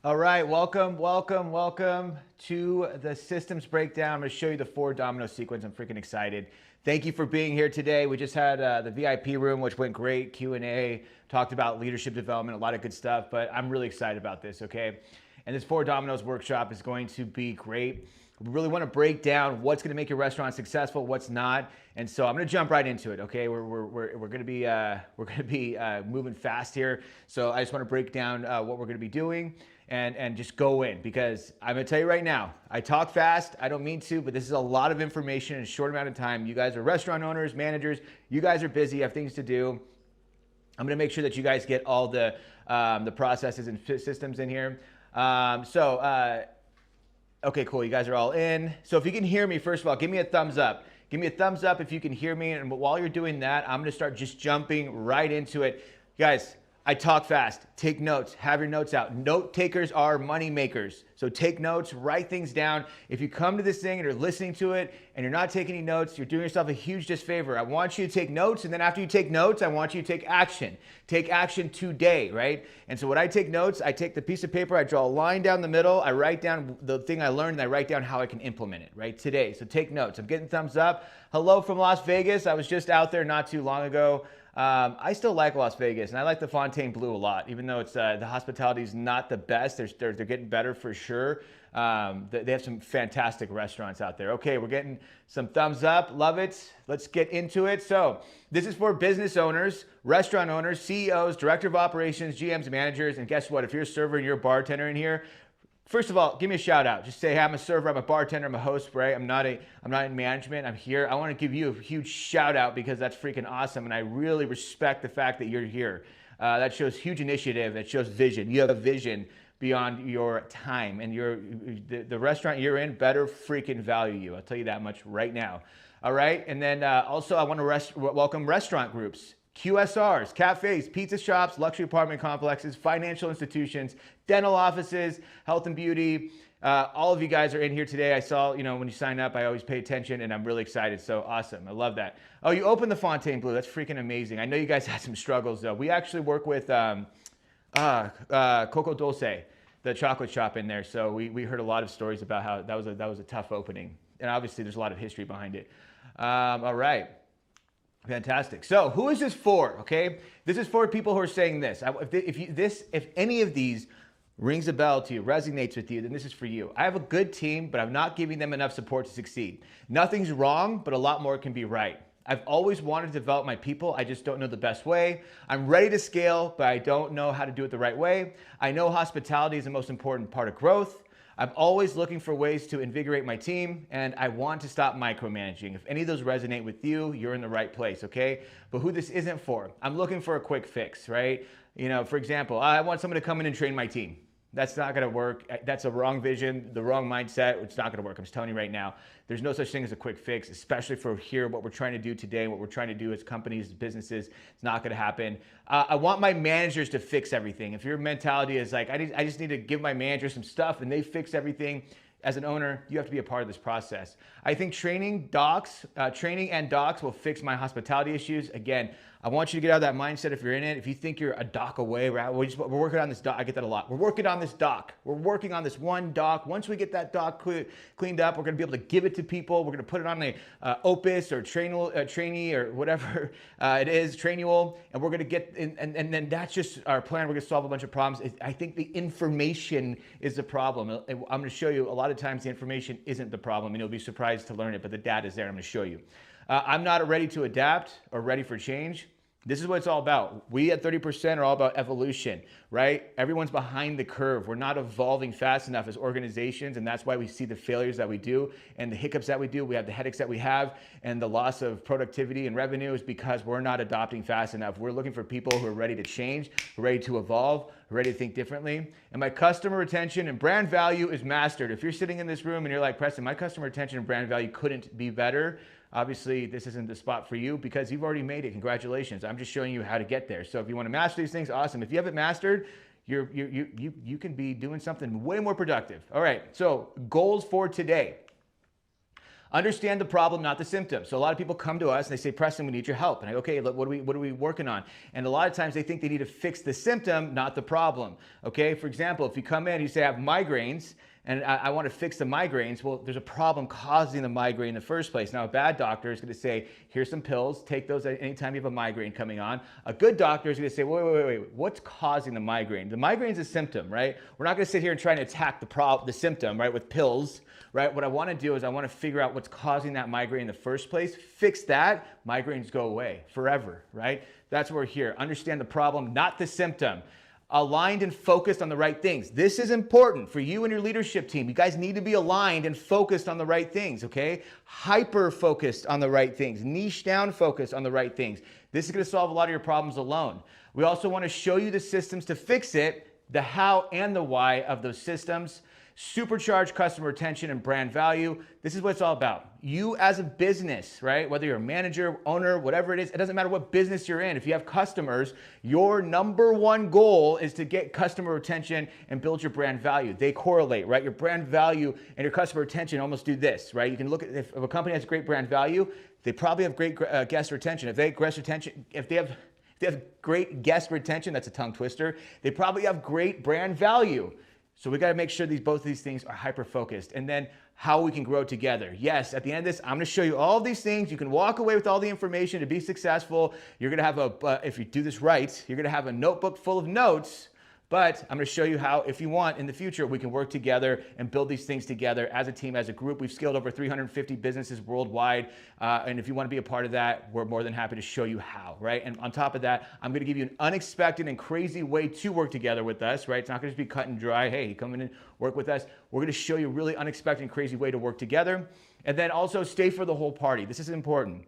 All right, welcome to the systems breakdown. I'm going to show you the 4 domino sequence. I'm freaking excited. Thank you for being here today. We just had the VIP room, which went great. Q&A, talked about leadership development, a lot of good stuff, but I'm really excited about this, okay? And this 4 dominoes workshop is going to be great. We really want to break down what's going to make your restaurant successful, what's not, and so I'm going to jump right into it. Okay, we're going to be moving fast here. So I just want to break down what we're going to be doing and just go in, because I'm going to tell you right now, I talk fast. I don't mean to, but this is a lot of information in a short amount of time. You guys are restaurant owners, managers. You guys are busy, have things to do. I'm going to make sure that you guys get all the processes and systems in here. Okay, cool. You guys are all in. So if you can hear me, first of all, give me a thumbs up. Give me a thumbs up if you can hear me. And while you're doing that, I'm going to start just jumping right into it. Guys, I talk fast. Take notes. Have your notes out. Note takers are money makers. So take notes, write things down. If you come to this thing and you're listening to it and you're not taking any notes, you're doing yourself a huge disfavor. I want you to take notes, and then after you take notes, I want you to take action. Take action today, right? And so when I take notes, I take the piece of paper, I draw a line down the middle, I write down the thing I learned, and I write down how I can implement it, right? Today. So take notes. I'm getting thumbs up. Hello from Las Vegas. I was just out there not too long ago. I still like Las Vegas, and I like the Fontainebleau a lot, even though it's the hospitality is not the best. They're getting better for sure. They have some fantastic restaurants out there. Okay, we're getting some thumbs up. Love it. Let's get into it. So this is for business owners, restaurant owners, CEOs, director of operations, GMs, managers. And guess what? If you're a server and you're a bartender in here, first of all, give me a shout out. Just say, hey, I'm a server, I'm a bartender, I'm a host, right? I'm not in management, I'm here. I want to give you a huge shout out because that's freaking awesome. And I really respect the fact that you're here. That shows huge initiative, that shows vision. You have a vision beyond your time, and the restaurant you're in better freaking value you. I'll tell you that much right now. All right. And then also I want to welcome restaurant groups. QSRs, cafes, pizza shops, luxury apartment complexes, financial institutions, dental offices, health and beauty. All of you guys are in here today. I saw, when you sign up, I always pay attention, and I'm really excited. So awesome. I love that. Oh, you opened the Fontainebleau. That's freaking amazing. I know you guys had some struggles, though. We actually work with Coco Dulce, the chocolate shop in there. So we heard a lot of stories about how that was a tough opening. And obviously, there's a lot of history behind it. All right. Fantastic. So who is this for? Okay, this is for people who are saying this. If any of these rings a bell to you, resonates with you, then this is for you. I have a good team, but I'm not giving them enough support to succeed. Nothing's wrong, but a lot more can be right. I've always wanted to develop my people. I just don't know the best way. I'm ready to scale, but I don't know how to do it the right way. I know hospitality is the most important part of growth. I'm always looking for ways to invigorate my team, and I want to stop micromanaging. If any of those resonate with you, you're in the right place, okay? But who this isn't for, I'm looking for a quick fix, right? For example, I want someone to come in and train my team. That's not going to work. That's a wrong vision, the wrong mindset. It's not going to work. I'm just telling you right now. There's no such thing as a quick fix, especially for here, what we're trying to do today, what we're trying to do as companies, businesses. It's not going to happen. I want my managers to fix everything. If your mentality is like, I just need to give my manager some stuff and they fix everything, as an owner, you have to be a part of this process. I think training and docs will fix my hospitality issues. Again, I want you to get out of that mindset if you're in it. If you think you're a dock away, we're working on this dock. I get that a lot. We're working on this dock. We're working on this one dock. Once we get that dock cleaned up, we're going to be able to give it to people. We're going to put it on a Opus or trainee or whatever it is, Trainual, and we're going to get, and then that's just our plan. We're going to solve a bunch of problems. I think the information is the problem. I'm going to show you a lot of times the information isn't the problem, and you'll be surprised to learn it, but the data is there. I'm going to show you. I'm not ready to adapt or ready for change. This is what it's all about. We at 30% are all about evolution, right? Everyone's behind the curve. We're not evolving fast enough as organizations, and that's why we see the failures that we do and the hiccups that we do. We have the headaches that we have, and the loss of productivity and revenue is because we're not adopting fast enough. We're looking for people who are ready to change, who are ready to evolve, who are ready to think differently. And my customer retention and brand value is mastered. If you're sitting in this room and you're like, Preston, my customer retention and brand value couldn't be better, obviously, this isn't the spot for you because you've already made it. Congratulations. I'm just showing you how to get there. So if you want to master these things, awesome. If you haven't mastered, you can be doing something way more productive. All right, so goals for today. Understand the problem, not the symptom. So a lot of people come to us and they say, Preston, we need your help. And I go, okay, look, what are we working on? And a lot of times they think they need to fix the symptom, not the problem. Okay, for example, if you come in and you say, I have migraines, and I want to fix the migraines, well, there's a problem causing the migraine in the first place. Now, a bad doctor is going to say, here's some pills, take those anytime you have a migraine coming on. A good doctor is going to say, wait, what's causing the migraine? The migraine is a symptom, right? We're not going to sit here and try to attack the symptom, right, with pills, right? What I want to do is I want to figure out what's causing that migraine in the first place, fix that, migraines go away forever, right? That's where we're here. Understand the problem, not the symptom. Aligned and focused on the right things. This is important for you and your leadership team. You guys need to be aligned and focused on the right things, okay? Hyper focused on the right things. Niche down focused on the right things. This is going to solve a lot of your problems alone. We also want to show you the systems to fix it, the how and the why of those systems. Supercharge customer retention and brand value. This is what it's all about. You as a business, right? Whether you're a manager, owner, whatever it is, it doesn't matter what business you're in. If you have customers, your number one goal is to get customer retention and build your brand value. They correlate, right? Your brand value and your customer retention almost do this, right? You can look at if a company has great brand value, they probably have great guest retention. If they have great guest retention, that's a tongue twister, they probably have great brand value. So we got to make sure both of these things are hyper-focused. And then how we can grow together. Yes, at the end of this, I'm going to show you all of these things. You can walk away with all the information to be successful. You're going to have if you do this right, you're going to have a notebook full of notes. But I'm going to show you how, if you want, in the future, we can work together and build these things together as a team, as a group. We've scaled over 350 businesses worldwide. And if you want to be a part of that, we're more than happy to show you how, right? And on top of that, I'm going to give you an unexpected and crazy way to work together with us, right? It's not going to just be cut and dry. Hey, come in and work with us. We're going to show you a really unexpected and crazy way to work together. And then also stay for the whole party. This is important.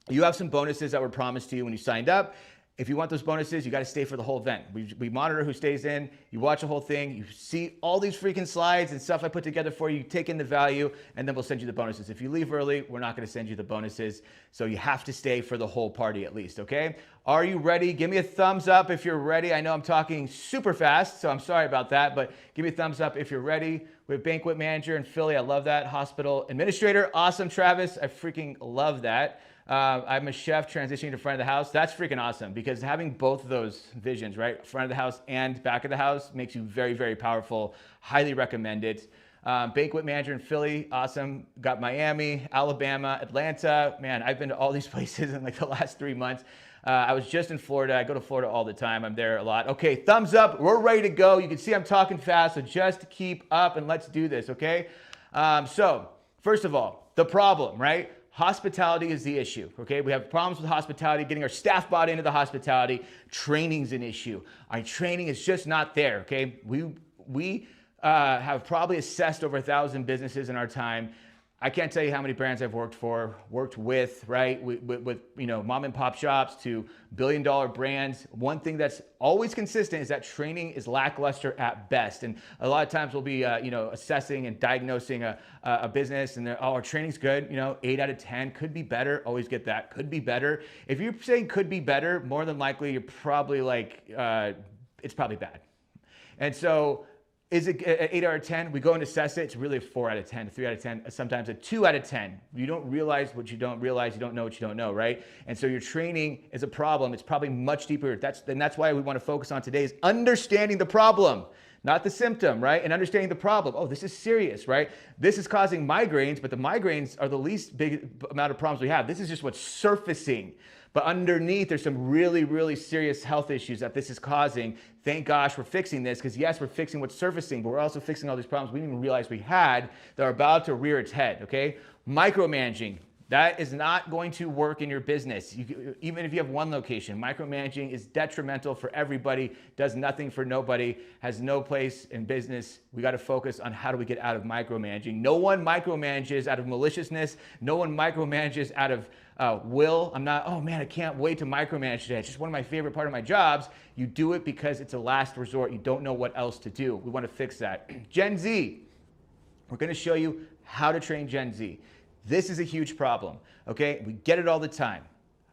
You have some bonuses that were promised to you when you signed up. If you want those bonuses, you got to stay for the whole event. We monitor who stays in. You watch the whole thing. You see all these freaking slides and stuff I put together for you. You take in the value, and then we'll send you the bonuses. If you leave early, we're not going to send you the bonuses. So you have to stay for the whole party at least, okay? Are you ready? Give me a thumbs up if you're ready. I know I'm talking super fast, so I'm sorry about that, but give me a thumbs up if you're ready. We have banquet manager in Philly. I love that. Hospital administrator. Awesome, Travis. I freaking love that. I'm a chef transitioning to front of the house. That's freaking awesome because having both of those visions, right? Front of the house and back of the house makes you very, very powerful. Highly recommend it. Banquet manager in Philly. Awesome. Got Miami, Alabama, Atlanta. Man, I've been to all these places in like the last 3 months. I was just in Florida. I go to Florida all the time. I'm there a lot. Okay, thumbs up. We're ready to go. You can see I'm talking fast, so just keep up and let's do this, okay? So, first of all, the problem, right? Hospitality is the issue, okay? We have problems with hospitality, getting our staff bought into the hospitality. Training's an issue. Our training is just not there, okay? We have probably assessed over 1,000 businesses in our time. I can't tell you how many brands I've worked with, right? With mom and pop shops to billion-dollar brands. One thing that's always consistent is that training is lackluster at best. And a lot of times we'll be, assessing and diagnosing a business and our training's good, 8 out of 10, could be better. Always get that, could be better. If you're saying could be better, more than likely you're probably it's probably bad. And so, is it an 8 out of 10? We go and assess it. It's really a 4 out of 10, a 3 out of 10, sometimes a 2 out of 10. You don't realize what you don't realize. You don't know what you don't know, right? And so your training is a problem. It's probably much deeper. That's why we want to focus on today is understanding the problem, not the symptom, right? And understanding the problem. Oh, this is serious, right? This is causing migraines, but the migraines are the least big amount of problems we have. This is just what's surfacing. But underneath, there's some really, really serious health issues that this is causing. Thank gosh we're fixing this because yes, we're fixing what's surfacing, but we're also fixing all these problems we didn't even realize we had that are about to rear its head, okay? Micromanaging. That is not going to work in your business. Even if you have one location, micromanaging is detrimental for everybody, does nothing for nobody, has no place in business. We got to focus on how do we get out of micromanaging. No one micromanages out of maliciousness. No one micromanages out of will. Oh man, I can't wait to micromanage today. It's just one of my favorite part of my jobs. You do it because it's a last resort. You don't know what else to do. We want to fix that. Gen Z. We're going to show you how to train Gen Z. This is a huge problem, okay? We get it all the time.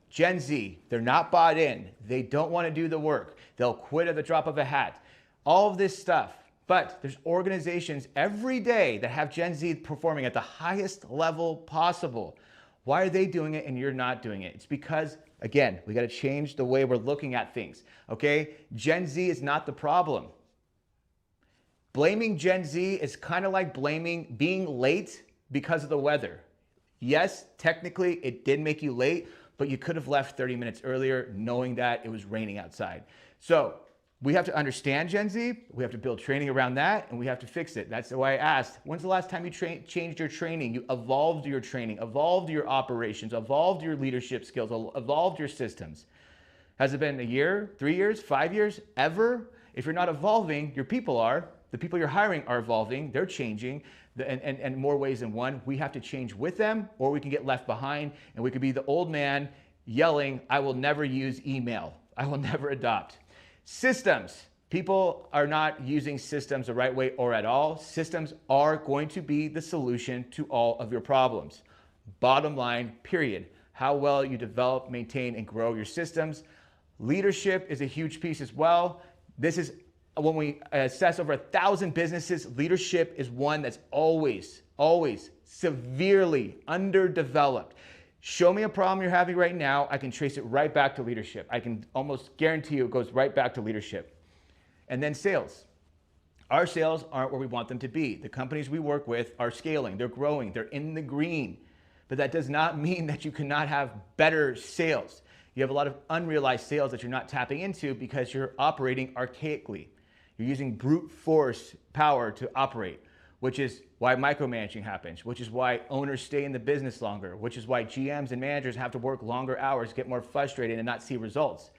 Gen Z, they're not bought in. They don't want to do the work. They'll quit at the drop of a hat. All of this stuff, But there's organizations every day that have Gen Z performing at the highest level possible. Why are they doing it and you're not doing it? It's because, again, we got to change the way we're looking at things, okay? Gen Z is not the problem. Blaming Gen Z is kind of like blaming being late because of the weather. Yes, technically it did make you late, but you could have left 30 minutes earlier knowing that it was raining outside. So we have to understand Gen Z, we have to build training around that, and we have to fix it. That's why I asked, when's the last time you changed your training? You evolved your training, evolved your operations, evolved your leadership skills, evolved your systems. Has it been a year, 3 years, 5 years, ever? If you're not evolving, your people are. The people you're hiring are evolving, they're changing, and more ways than one. We have to change with them, or we can get left behind, and we could be the old man yelling, I will never use email. I will never adopt. Systems. People are not using systems the right way or at all. Systems are going to be the solution to all of your problems. Bottom line, period. How well you develop, maintain, and grow your systems. Leadership is a huge piece as well. This is when we assess over 1,000 businesses, leadership is one that's always severely underdeveloped. Show me a problem you're having right now, I can trace it right back to leadership. I can almost guarantee you it goes right back to leadership. And then sales. Our sales aren't where we want them to be. The companies we work with are scaling, they're growing, they're in the green. But that does not mean that you cannot have better sales. You have a lot of unrealized sales that you're not tapping into because you're operating archaically. You're using brute force power to operate, which is why micromanaging happens, which is why owners stay in the business longer, which is why GMs and managers have to work longer hours, get more frustrated, and not see results.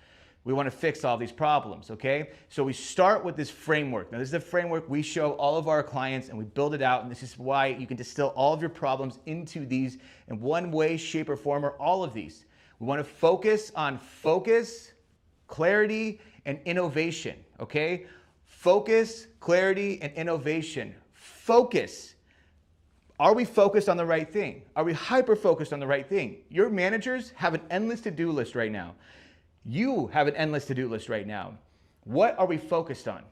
We want to fix all these problems, okay? So we start with this framework. Now, this is a framework we show all of our clients, and we build it out, and this is why you can distill all of your problems into these in one way, shape, or form, or all of these. We want to focus on focus, clarity, and innovation, okay? Focus, clarity, and innovation. Focus. Are we focused on the right thing? Are we hyper-focused on the right thing? Your managers have an endless to-do list right now. You have an endless to-do list right now. What are we focused on?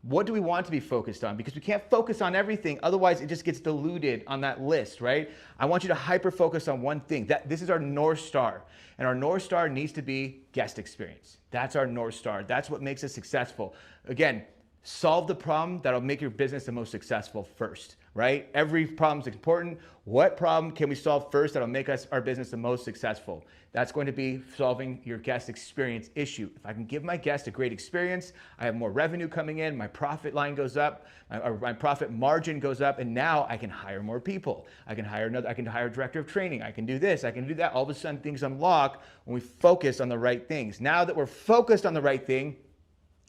What do we want to be focused on? Because we can't focus on everything, otherwise it just gets diluted on that list, right? I want you to hyper-focus on one thing. This is our North Star. And our North Star needs to be guest experience. That's our North Star. That's what makes us successful. Again, solve the problem that'll make your business the most successful first, right? Every problem is important. What problem can we solve first that'll make our business the most successful? That's going to be solving your guest experience issue. If I can give my guest a great experience, I have more revenue coming in, my profit line goes up, my profit margin goes up, and now I can hire more people. I can hire a director of training. I can do this, I can do that. All of a sudden things unlock when we focus on the right things. Now that we're focused on the right thing,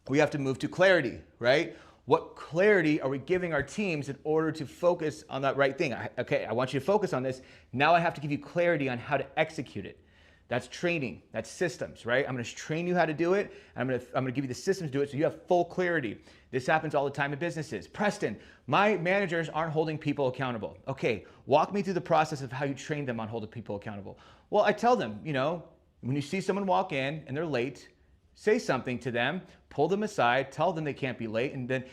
we have to move to clarity, right? What clarity are we giving our teams in order to focus on that right thing? Okay, I want you to focus on this. Now I have to give you clarity on how to execute it. That's training, that's systems, right? I'm gonna train you how to do it, and I'm gonna give you the systems to do it so you have full clarity. This happens all the time in businesses. Preston, my managers aren't holding people accountable. Okay, walk me through the process of how you train them on holding people accountable. Well, I tell them, when you see someone walk in and they're late, say something to them, pull them aside, tell them they can't be late, and then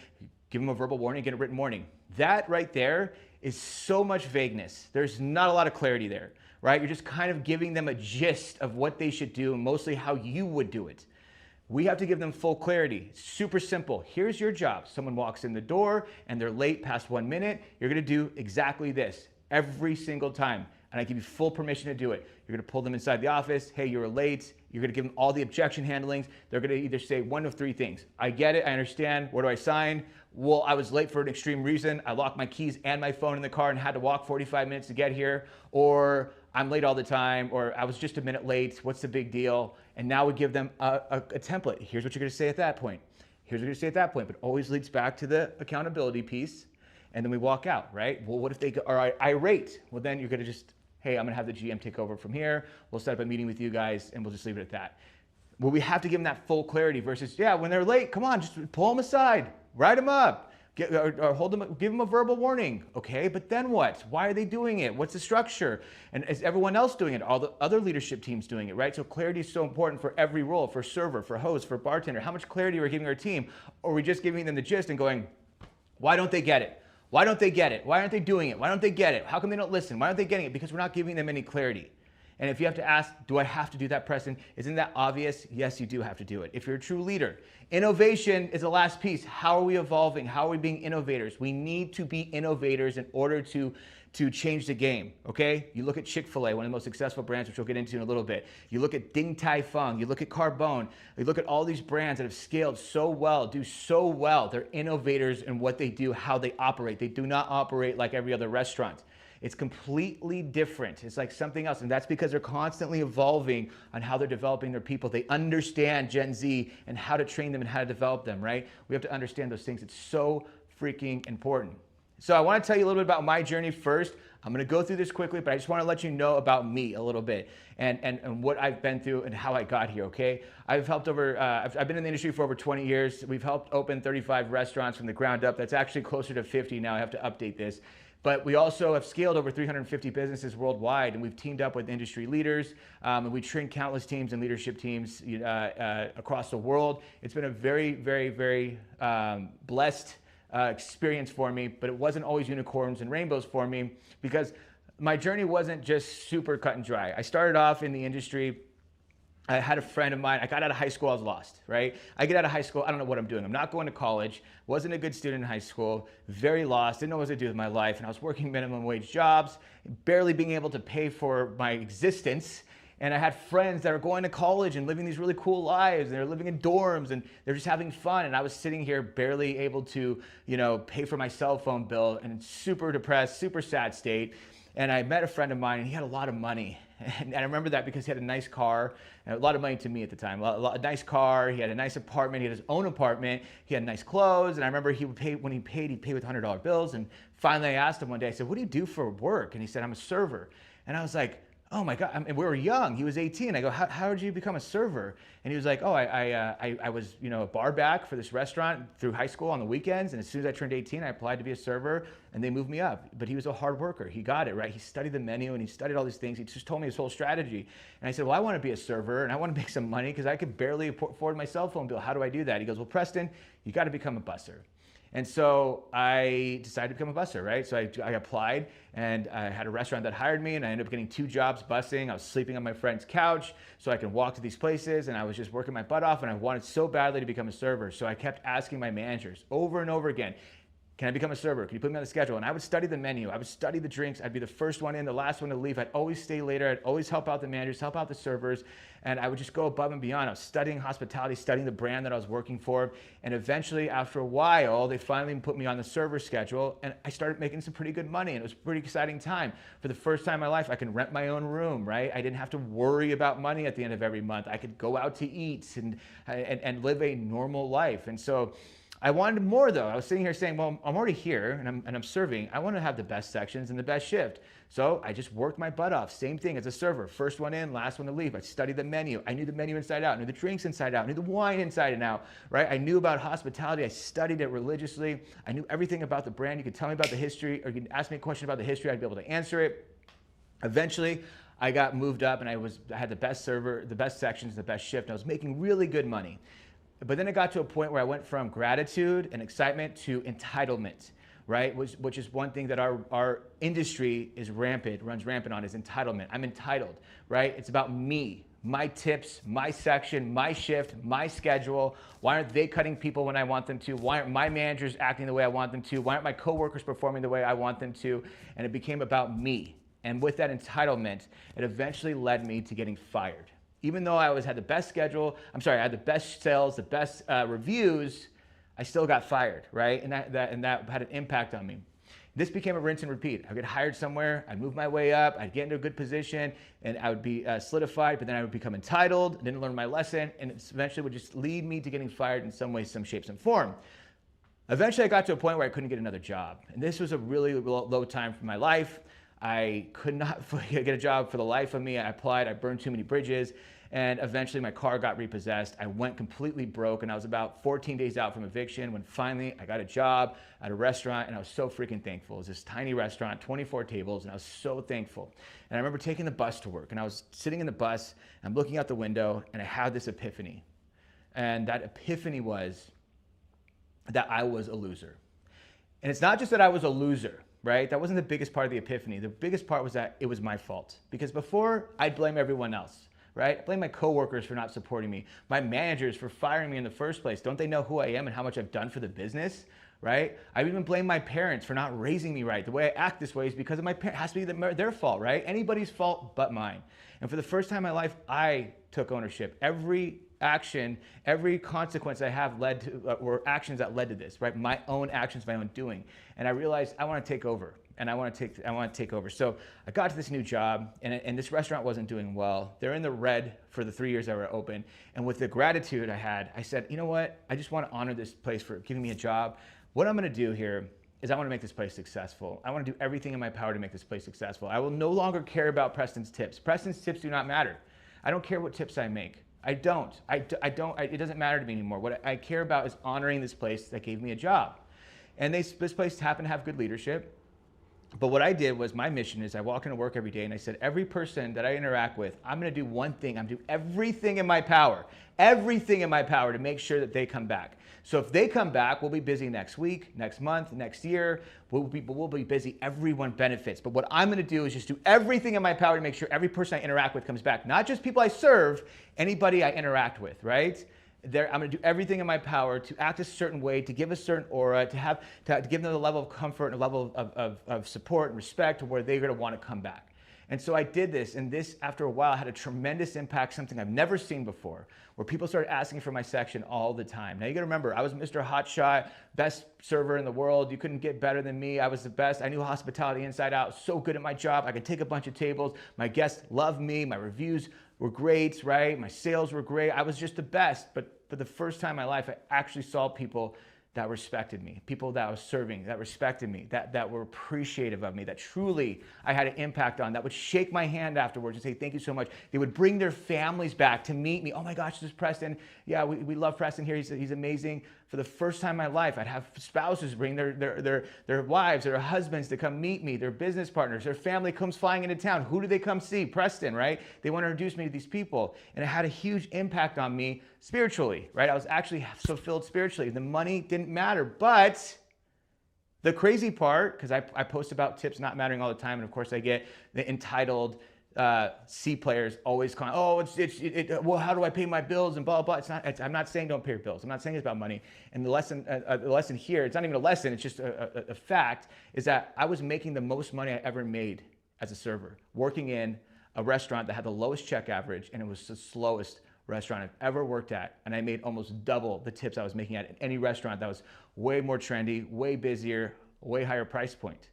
give them a verbal warning, get a written warning. That right there is so much vagueness. There's not a lot of clarity there, right? You're just kind of giving them a gist of what they should do and mostly how you would do it. We have to give them full clarity. Super simple. Here's your job. Someone walks in the door and they're late past 1 minute. You're gonna do exactly this every single time. And I give you full permission to do it. You're gonna pull them inside the office. Hey, you were late. You're gonna give them all the objection handlings. They're gonna either say one of three things. I get it, I understand. Where do I sign? Well, I was late for an extreme reason. I locked my keys and my phone in the car and had to walk 45 minutes to get here. Or I'm late all the time, or I was just a minute late. What's the big deal? And now we give them a template. Here's what you're gonna say at that point. Here's what you're gonna say at that point, but always leads back to the accountability piece. And then we walk out, right? Well, what if they are irate? Well, then you're gonna just, hey, I'm gonna have the GM take over from here. We'll set up a meeting with you guys and we'll just leave it at that. Well, we have to give them that full clarity versus, yeah, when they're late, come on, just pull them aside, write them up, or hold them, give them a verbal warning. Okay, but then what? Why are they doing it? What's the structure? And is everyone else doing it? All the other leadership teams doing it, right? So clarity is so important for every role, for server, for host, for bartender. How much clarity are we giving our team? Or are we just giving them the gist and going, Why don't they get it? Why don't they get it? Why aren't they doing it? Why don't they get it? How come they don't listen? Why aren't they getting it? Because we're not giving them any clarity. And if you have to ask, do I have to do that, Preston? Isn't that obvious? Yes, you do have to do it. If you're a true leader. Innovation is the last piece. How are we evolving? How are we being innovators? We need to be innovators in order to change the game, okay? You look at Chick-fil-A, one of the most successful brands, which we'll get into in a little bit. You look at Ding Tai Fung, you look at Carbone, you look at all these brands that have scaled so well, do so well. They're innovators in what they do, how they operate. They do not operate like every other restaurant. It's completely different. It's like something else. And that's because they're constantly evolving on how they're developing their people. They understand Gen Z and how to train them and how to develop them, right? We have to understand those things. It's so freaking important. So I want to tell you a little bit about my journey first. I'm going to go through this quickly, but I just want to let you know about me a little bit and what I've been through and how I got here, okay? I've been in the industry for over 20 years. We've helped open 35 restaurants from the ground up. That's actually closer to 50 now. I have to update this. But we also have scaled over 350 businesses worldwide, and we've teamed up with industry leaders, and we train countless teams and leadership teams across the world. It's been a very, very, very blessed experience for me, but it wasn't always unicorns and rainbows for me because my journey wasn't just super cut and dry. I started off in the industry. I had a friend of mine, I got out of high school, I was lost, right? I get out of high school, I don't know what I'm doing. I'm not going to college, wasn't a good student in high school, very lost, didn't know what to do with my life, and I was working minimum wage jobs, barely being able to pay for my existence. And I had friends that are going to college and living these really cool lives, and they're living in dorms, and they're just having fun. And I was sitting here barely able to, pay for my cell phone bill, and super depressed, super sad state. And I met a friend of mine, and he had a lot of money. And I remember that because he had a nice car, and a lot of money to me at the time. A nice car, he had a nice apartment, he had his own apartment, he had nice clothes, and I remember he would pay, when he paid, he'd pay with $100 bills. And finally I asked him one day, I said, what do you do for work? And he said, I'm a server. And I was like, oh my God, and we were young, he was 18. I go, how did you become a server? And he was like, oh, I was a bar back for this restaurant through high school on the weekends. And as soon as I turned 18, I applied to be a server and they moved me up. But he was a hard worker. He got it, right? He studied the menu and he studied all these things. He just told me his whole strategy. And I said, well, I want to be a server and I want to make some money because I could barely afford my cell phone bill. How do I do that? He goes, well, Preston, you got to become a busser. And so I decided to become a busser, right? So I applied and I had a restaurant that hired me and I ended up getting 2 jobs bussing. I was sleeping on my friend's couch so I could walk to these places and I was just working my butt off and I wanted so badly to become a server. So I kept asking my managers over and over again, can I become a server? Can you put me on the schedule? And I would study the menu. I would study the drinks. I'd be the first one in, the last one to leave. I'd always stay later. I'd always help out the managers, help out the servers. And I would just go above and beyond. I was studying hospitality, studying the brand that I was working for. And eventually, after a while, they finally put me on the server schedule. And I started making some pretty good money. And it was a pretty exciting time. For the first time in my life, I could rent my own room, right? I didn't have to worry about money at the end of every month. I could go out to eat and live a normal life. And so I wanted more though. I was sitting here saying, well, I'm already here and I'm serving. I want to have the best sections and the best shift. So I just worked my butt off. Same thing as a server. First one in, last one to leave. I studied the menu. I knew the menu inside out, knew the drinks inside out, knew the wine inside and out, right? I knew about hospitality. I studied it religiously. I knew everything about the brand. You could tell me about the history or you could ask me a question about the history. I'd be able to answer it. Eventually, I got moved up and I had the best server, the best sections, the best shift. And I was making really good money. But then it got to a point where I went from gratitude and excitement to entitlement, right? Which is one thing that our industry runs rampant on, is entitlement. I'm entitled, right? It's about me, my tips, my section, my shift, my schedule. Why aren't they cutting people when I want them to? Why aren't my managers acting the way I want them to? Why aren't my coworkers performing the way I want them to? And it became about me. And with that entitlement, it eventually led me to getting fired. Even though I had the best schedule, I had the best sales, the best reviews, I still got fired, right? And that had an impact on me. This became a rinse and repeat. I'd get hired somewhere, I'd move my way up, I'd get into a good position, and I would be solidified, but then I would become entitled, didn't learn my lesson, and it eventually would just lead me to getting fired in some way, some shape, some form. Eventually I got to a point where I couldn't get another job. And this was a really low time for my life. I could not get a job for the life of me. I applied, I burned too many bridges, and eventually my car got repossessed. I went completely broke, and I was about 14 days out from eviction when finally I got a job at a restaurant, and I was so freaking thankful. It was this tiny restaurant, 24 tables, and I was so thankful. And I remember taking the bus to work, and I was sitting in the bus, and I'm looking out the window, and I had this epiphany. And that epiphany was that I was a loser. And it's not just that I was a loser, right? That wasn't the biggest part of the epiphany. The biggest part was that it was my fault. Because before, I'd blame everyone else, right? I blame my coworkers for not supporting me, my managers for firing me in the first place. Don't they know who I am and how much I've done for the business, right? I even blame my parents for not raising me right. The way I act this way is because of my parents. It has to be their fault, right? Anybody's fault but mine. And for the first time in my life, I took ownership. Every action, every consequence I have led to, were actions that led to this, right? My own actions, my own doing. And I realized I want to take over. And I want to take over. So I got to this new job, and this restaurant wasn't doing well. They're in the red for the 3 years they were open. And with the gratitude I had, I said, you know what? I just want to honor this place for giving me a job. What I'm going to do here is I want to make this place successful. I want to do everything in my power to make this place successful. I will no longer care about Preston's tips. Preston's tips do not matter. I don't care what tips I make. I don't. It doesn't matter to me anymore. What I care about is honoring this place that gave me a job. And this place happened to have good leadership. But what I did was, my mission is I walk into work every day and I said, every person that I interact with, I'm going to do one thing. I'm going to do everything in my power to make sure that they come back. So if they come back, we'll be busy next week, next month, next year. We'll be busy. Everyone benefits. But what I'm going to do is just do everything in my power to make sure every person I interact with comes back. Not just people I serve, anybody I interact with, right? I'm going to do everything in my power to act a certain way, to give a certain aura, to give them a level of comfort and a level of support and respect to where they're going to want to come back. And so I did this, and this, after a while, had a tremendous impact, something I've never seen before, where people started asking for my section all the time. Now you got to remember, I was Mr. Hotshot, best server in the world. You couldn't get better than me. I was the best. I knew hospitality inside out. So good at my job. I could take a bunch of tables. My guests loved me. My reviews were great, right? My sales were great. I was just the best. But for the first time in my life, I actually saw people that respected me, people that I was serving, that respected me, that were appreciative of me, that truly I had an impact on, that would shake my hand afterwards and say, thank you so much. They would bring their families back to meet me. Oh my gosh, this is Preston. Yeah, we love Preston here. He's amazing. For the first time in my life, I'd have spouses bring their wives, their husbands to come meet me, their business partners, their family comes flying into town. Who do they come see? Preston, right? They want to introduce me to these people. And it had a huge impact on me spiritually, right? I was actually fulfilled spiritually. The money didn't matter, but the crazy part, because I post about tips not mattering all the time, and of course I get the entitled C players always calling, oh, well, how do I pay my bills and blah, blah, blah. I'm not saying don't pay your bills. I'm not saying it's about money. And the lesson here, it's not even a lesson, it's just a fact, is that I was making the most money I ever made as a server, working in a restaurant that had the lowest check average, and it was the slowest restaurant I've ever worked at. And I made almost double the tips I was making at any restaurant that was way more trendy, way busier, way higher price point,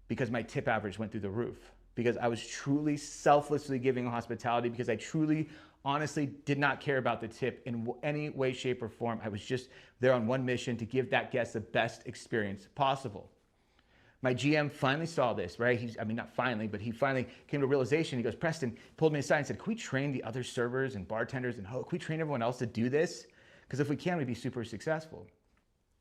because my tip average went through the roof. Because I was truly selflessly giving hospitality, because I truly, honestly did not care about the tip in any way, shape, or form. I was just there on one mission to give that guest the best experience possible. My GM finally saw this, right? Not finally, but he finally came to a realization. He goes, Preston, pulled me aside and said, can we train the other servers and bartenders and can we train everyone else to do this? Because if we can, we'd be super successful.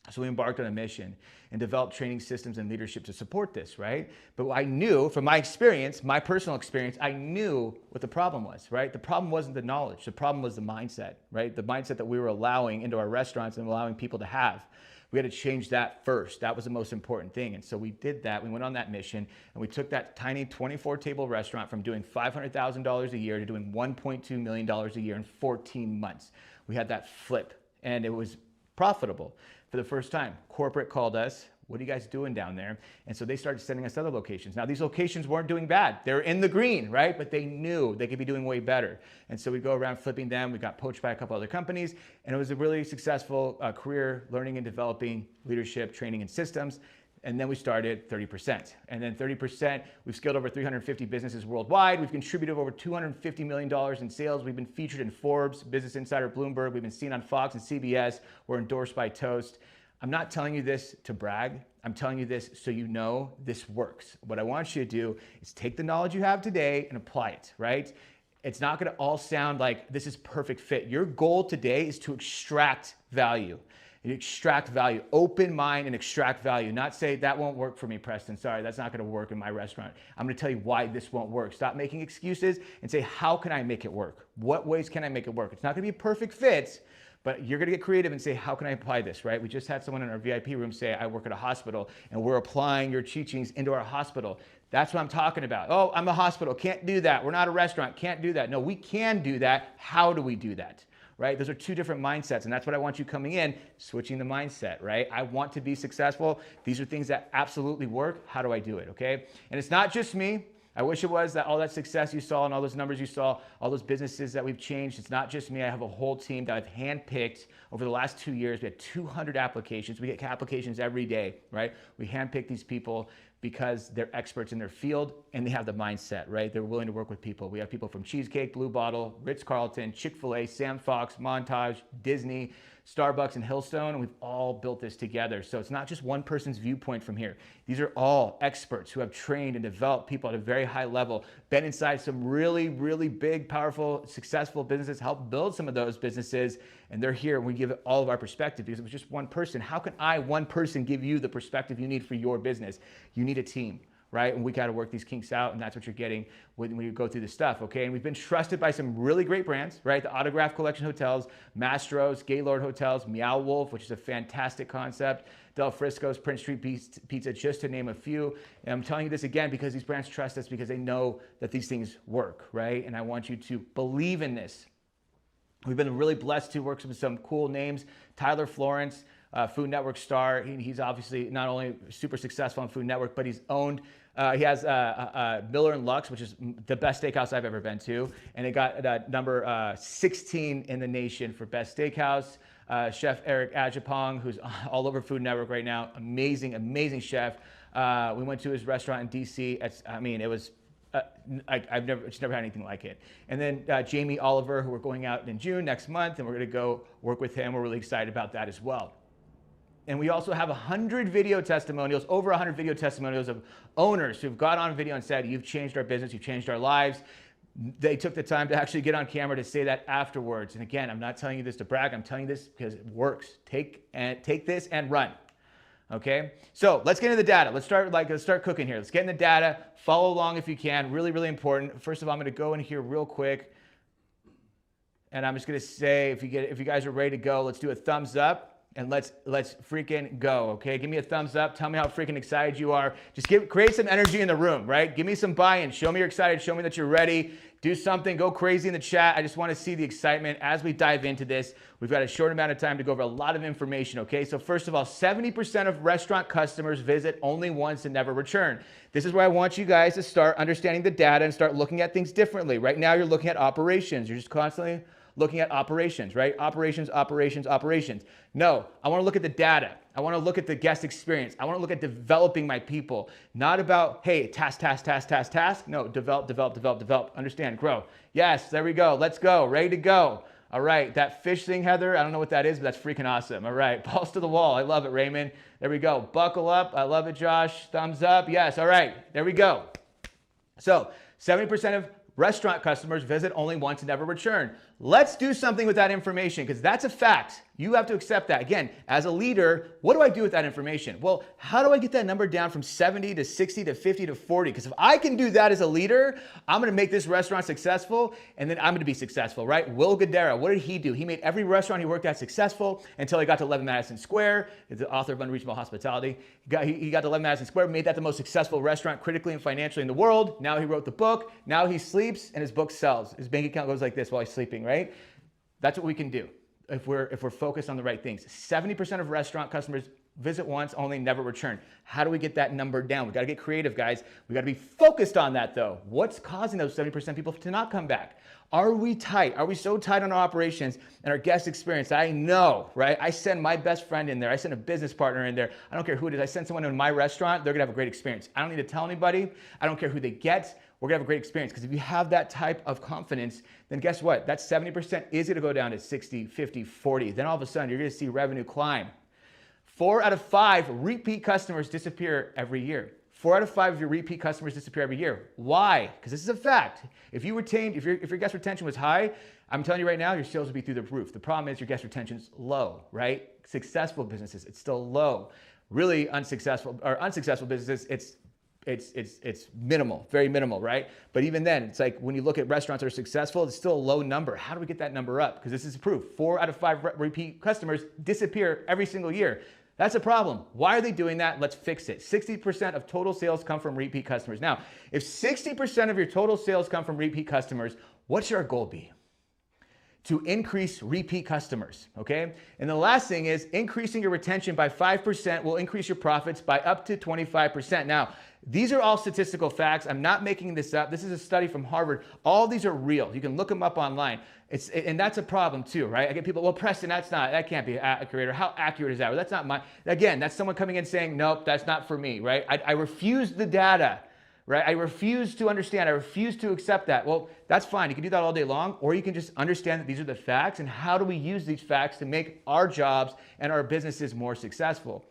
So we embarked on a mission and developed training systems and leadership to support this, right? But I knew from my experience, my personal experience, I knew what the problem was, right? The problem wasn't the knowledge. The problem was the mindset, right? The mindset that we were allowing into our restaurants and allowing people to have. We had to change that first. That was the most important thing. And so we did that. We went on that mission, and we took that tiny 24-table restaurant from doing $500,000 a year to doing $1.2 million a year in 14 months. We had that flip, and it was profitable. For the first time, corporate called us, what are you guys doing down there? And so they started sending us other locations. Now, these locations weren't doing bad. They were in the green, right? But they knew they could be doing way better. And so we go around flipping them. We got poached by a couple other companies, and it was a really successful career learning and developing leadership, training, and systems. And then we started 30%. And then 30%, we've scaled over 350 businesses worldwide. We've contributed over $250 million in sales. We've been featured in Forbes, Business Insider, Bloomberg. We've been seen on Fox and CBS. We're endorsed by Toast. I'm not telling you this to brag. I'm telling you this so you know this works. What I want you to do is take the knowledge you have today and apply it, right? It's not going to all sound like this is perfect fit. Your goal today is to extract value. Extract value, open mind and extract value. Not say that won't work for me, Preston. Sorry, that's not going to work in my restaurant. I'm going to tell you why this won't work. Stop making excuses and say, how can I make it work? What ways can I make it work? It's not going to be a perfect fit, But you're going to get creative and say, how can I apply this, right? We just had someone in our VIP room say, I work at a hospital, and we're applying your teachings into our hospital. That's what I'm talking about. Oh, I'm a hospital. Can't do that. We're not a restaurant. Can't do that. No, we can do that. How do we do that? Right? Those are two different mindsets. And that's what I want you coming in, switching the mindset, right? I want to be successful. These are things that absolutely work. How do I do it? Okay. And it's not just me. I wish it was that all that success you saw and all those numbers you saw, all those businesses that we've changed. It's not just me. I have a whole team that I've handpicked over the last 2 years. We had 200 applications. We get applications every day, right? We handpick these people because they're experts in their field and they have the mindset, right? They're willing to work with people. We have people from Cheesecake, Blue Bottle, Ritz-Carlton, Chick-fil-A, Sam Fox, Montage, Disney, Starbucks, and Hillstone, and we've all built this together. So it's not just one person's viewpoint from here. These are all experts who have trained and developed people at a very high level, been inside some really, really big, powerful, successful businesses, helped build some of those businesses, and they're here and we give it all of our perspective because it was just one person. How can one person, give you the perspective you need for your business? You need a team, right? And we got to work these kinks out, and that's what you're getting when you go through this stuff, okay? And we've been trusted by some really great brands, right? The Autograph Collection Hotels, Mastro's, Gaylord Hotels, Meow Wolf, which is a fantastic concept, Del Frisco's, Prince Street Pizza, just to name a few. And I'm telling you this again because these brands trust us because they know that these things work, right? And I want you to believe in this. We've been really blessed to work with some cool names. Tyler Florence, Food Network star. He's obviously not only super successful on Food Network, but he's owned, he has Miller and Lux, which is the best steakhouse I've ever been to. And it got number 16 in the nation for best steakhouse. Chef Eric Ajapong, who's all over Food Network right now. Amazing, amazing chef. We went to his restaurant in DC. It was, I've never had anything like it. And then Jamie Oliver, who we're going out in June next month, and we're going to go work with him. We're really excited about that as well. And we also have 100 video testimonials, over 100 video testimonials of owners who've got on video and said, you've changed our business, you've changed our lives. They took the time to actually get on camera to say that afterwards. And again, I'm not telling you this to brag. I'm telling you this because it works. Take this and run. Okay, so let's get into the data. Let's start cooking here. Let's get in the data. Follow along if you can. Really, really important. First of all, I'm going to go in here real quick, and I'm just going to say, if you guys are ready to go, let's do a thumbs up. And let's freaking go, okay? Give me a thumbs up. Tell me how freaking excited you are. Just create some energy in the room, right? Give me some buy-in. Show me you're excited. Show me that you're ready. Do something. Go crazy in the chat. I just want to see the excitement as we dive into this. We've got a short amount of time to go over a lot of information, okay? So first of all, 70% of restaurant customers visit only once and never return. This is where I want you guys to start understanding the data and start looking at things differently. Right now, you're looking at operations. You're just constantly looking at operations, right? Operations, operations, operations. No, I want to look at the data. I want to look at the guest experience. I want to look at developing my people. Not about, hey, task. No, develop. Understand, grow. Yes, there we go. Let's go. Ready to go. All right, that fish thing, Heather, I don't know what that is, but that's freaking awesome. All right, balls to the wall. I love it, Raymond. There we go. Buckle up. I love it, Josh. Thumbs up. Yes, all right, there we go. So 70% of restaurant customers visit only once and never return. Let's do something with that information because that's a fact. You have to accept that. Again, as a leader, what do I do with that information? Well, how do I get that number down from 70 to 60 to 50 to 40? Because if I can do that as a leader, I'm going to make this restaurant successful, and then I'm going to be successful, right? Will Guidara, what did he do? He made every restaurant he worked at successful until he got to 11 Madison Square. He's the author of Unreachable Hospitality. He got to 11 Madison Square, made that the most successful restaurant critically and financially in the world. Now he wrote the book. Now he sleeps, and his book sells. His bank account goes like this while he's sleeping, right? That's what we can do if we're focused on the right things. 70% of restaurant customers visit once, only, never return. How do we get that number down? We got to get creative, guys. We got to be focused on that, though. What's causing those 70% people to not come back? Are we tight? Are we so tight on our operations and our guest experience? I know, right? I send my best friend in there. I send a business partner in there. I don't care who it is. I send someone in my restaurant. They're going to have a great experience. I don't need to tell anybody. I don't care who they get. We're going to have a great experience because if you have that type of confidence, then guess what? That 70% is going to go down to 60, 50, 40. Then all of a sudden, you're going to see revenue climb. 4 out of 5 repeat customers disappear every year. 4 out of 5 of your repeat customers disappear every year. Why? Because this is a fact. If your guest retention was high, I'm telling you right now, your sales would be through the roof. The problem is your guest retention is low, right? Successful businesses, it's still low. Really unsuccessful businesses, it's minimal, very minimal, right? But even then, it's like when you look at restaurants that are successful, it's still a low number. How do we get that number up? Because this is proof. 4 out of 5 repeat customers disappear every single year. That's a problem. Why are they doing that? Let's fix it. 60% of total sales come from repeat customers. Now, if 60% of your total sales come from repeat customers, what should our goal be? To increase repeat customers, okay? And the last thing is increasing your retention by 5% will increase your profits by up to 25%. Now, these are all statistical facts. I'm not making this up. This is a study from Harvard. All these are real. You can look them up online. And that's a problem too, right? I get people, well, Preston, that can't be accurate, or how accurate is that? Well, that's not my, again, that's someone coming in saying, nope, that's not for me, right? I refuse the data. Right? I refuse to understand. I refuse to accept that. Well, that's fine. You can do that all day long, or you can just understand that these are the facts and how do we use these facts to make our jobs and our businesses more successful.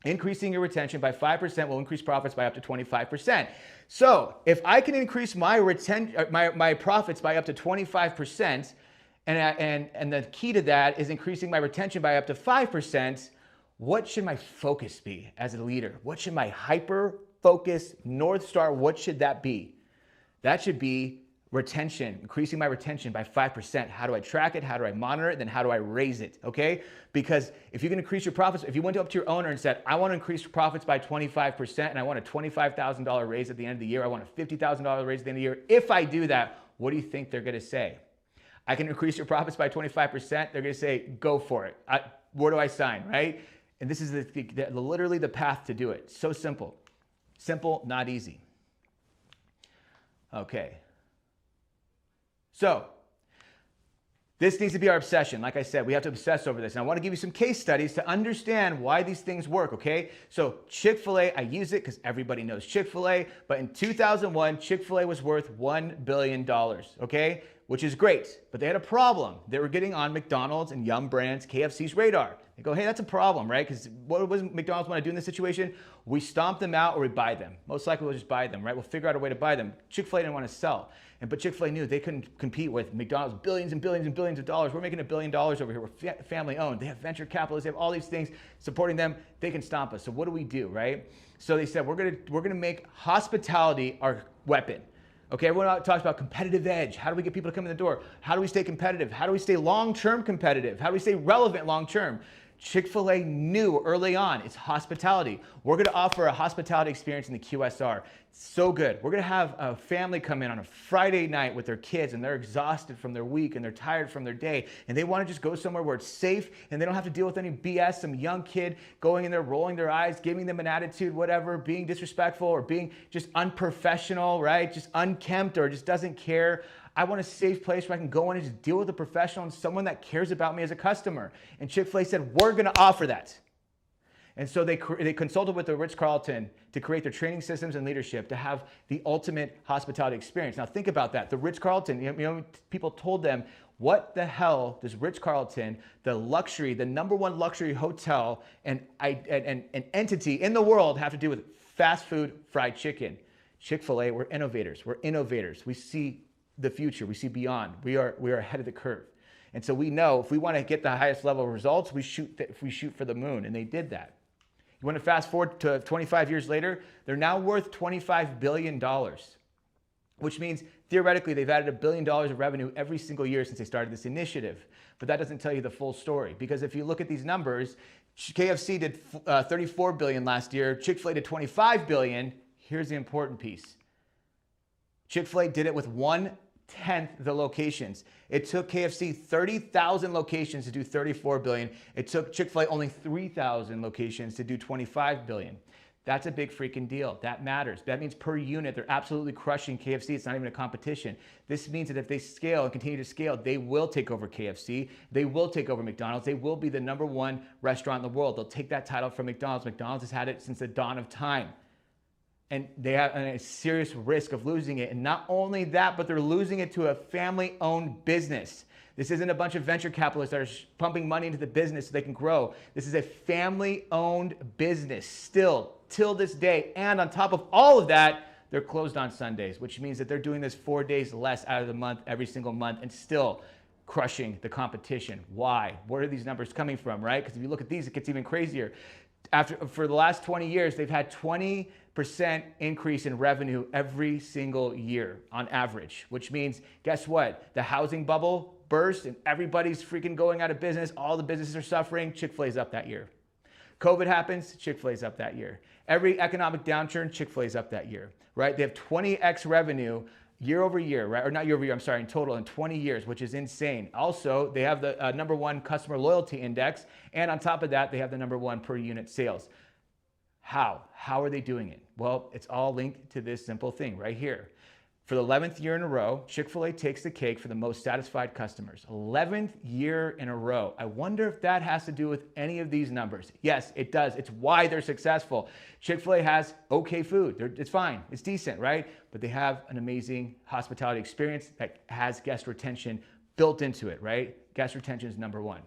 Increasing your retention by 5% will increase profits by up to 25%. So if I can increase my profits by up to 25%, and the key to that is increasing my retention by up to 5%, what should my focus be as a leader? What should my focus, North Star, what should that be? That should be retention, increasing my retention by 5%. How do I track it? How do I monitor it? Then how do I raise it? Okay? Because if you can increase your profits, if you went up to your owner and said, I want to increase profits by 25% and I want a $25,000 raise at the end of the year, I want a $50,000 raise at the end of the year. If I do that, what do you think they're going to say? I can increase your profits by 25%. They're going to say, go for it. Where do I sign, right? And this is literally the path to do it. So simple. Simple, not easy. Okay. So, this needs to be our obsession. Like I said, we have to obsess over this. And I want to give you some case studies to understand why these things work, okay? So, Chick-fil-A, I use it because everybody knows Chick-fil-A. But in 2001, Chick-fil-A was worth $1 billion, okay? Which is great. But they had a problem. They were getting on McDonald's and Yum Brands, KFC's radar. They go, hey, that's a problem, right? Because what does McDonald's want to do in this situation? We stomp them out or we buy them. Most likely we'll just buy them, right? We'll figure out a way to buy them. Chick-fil-A didn't want to sell. But Chick-fil-A knew they couldn't compete with McDonald's billions and billions and billions of dollars. We're making $1 billion over here. We're family owned. They have venture capitalists. They have all these things supporting them. They can stomp us. So what do, right? So they said, we're gonna make hospitality our weapon. Okay, everyone talks about competitive edge. How do we get people to come in the door? How do we stay competitive? How do we stay long-term competitive? How do we stay relevant long-term? Chick-fil-A knew early on, it's hospitality. We're gonna offer a hospitality experience in the QSR. So good. We're gonna have a family come in on a Friday night with their kids and they're exhausted from their week and they're tired from their day and they wanna just go somewhere where it's safe and they don't have to deal with any BS, some young kid going in there, rolling their eyes, giving them an attitude, whatever, being disrespectful or being just unprofessional, right? Just unkempt or just doesn't care. I want a safe place where I can go in and just deal with a professional and someone that cares about me as a customer. And Chick-fil-A said, we're gonna offer that. And so they consulted with the Ritz-Carlton to create their training systems and leadership to have the ultimate hospitality experience. Now think about that. The Ritz-Carlton, people told them, what the hell does Ritz-Carlton, the #1 luxury hotel and entity in the world have to do with fast food fried chicken? Chick-fil-A, we're innovators. We're innovators. We see the future. We see beyond. We are ahead of the curve. And so we know if we want to get the highest level of results, we shoot for the moon. And they did that. You want to fast forward to 25 years later, they're now worth $25 billion, which means theoretically they've added $1 billion of revenue every single year since they started this initiative. But that doesn't tell you the full story, because if you look at these numbers, KFC did $34 billion last year, Chick-fil-A did $25 billion. Here's the important piece. Chick-fil-A did it with 1/10 the locations. It took KFC 30,000 locations to do $34 billion. It took Chick-fil-A only 3,000 locations to do $25 billion. That's a big freaking deal. That matters. That means per unit, they're absolutely crushing KFC. It's not even a competition. This means that if they scale and continue to scale, they will take over KFC. They will take over McDonald's. They will be the #1 restaurant in the world. They'll take that title from McDonald's. McDonald's has had it since the dawn of time. And they have a serious risk of losing it. And not only that, but they're losing it to a family-owned business. This isn't a bunch of venture capitalists that are pumping money into the business so they can grow. This is a family-owned business still, till this day. And on top of all of that, they're closed on Sundays, which means that they're doing this 4 days less out of the month, every single month, and still crushing the competition. Why? Where are these numbers coming from, right? Because if you look at these, it gets even crazier. For the last 20 years, they've had 20% increase in revenue every single year on average, which means, guess what? The housing bubble burst and everybody's freaking going out of business. All the businesses are suffering. Chick-fil-A's up that year. COVID happens, Chick-fil-A's up that year. Every economic downturn, Chick-fil-A's up that year, right? They have 20x revenue year over year, right? Or not year over year, I'm sorry, in total in 20 years, which is insane. Also, they have the #1 customer loyalty index. And on top of that, they have the #1 per unit sales. How? How are they doing it? Well, it's all linked to this simple thing right here. For the 11th year in a row, Chick-fil-A takes the cake for the most satisfied customers. 11th year in a row. I wonder if that has to do with any of these numbers. Yes, it does. It's why they're successful. Chick-fil-A has okay food. It's fine. It's decent, right? But they have an amazing hospitality experience that has guest retention built into it, right? Guest retention is #1.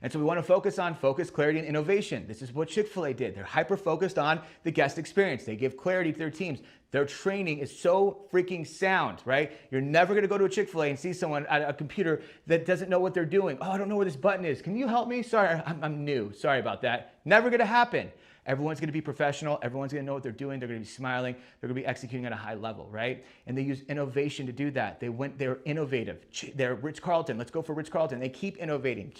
And so we want to focus on focus, clarity, and innovation. This is what Chick-fil-A did. They're hyper-focused on the guest experience. They give clarity to their teams. Their training is so freaking sound, right? You're never going to go to a Chick-fil-A and see someone at a computer that doesn't know what they're doing. Oh, I don't know where this button is. Can you help me? Sorry, I'm new. Sorry about that. Never going to happen. Everyone's going to be professional. Everyone's going to know what they're doing. They're going to be smiling. They're going to be executing at a high level, right? And they use innovation to do that. They're innovative. They're Ritz-Carlton. Let's go for Ritz-Carlton. They keep innovating.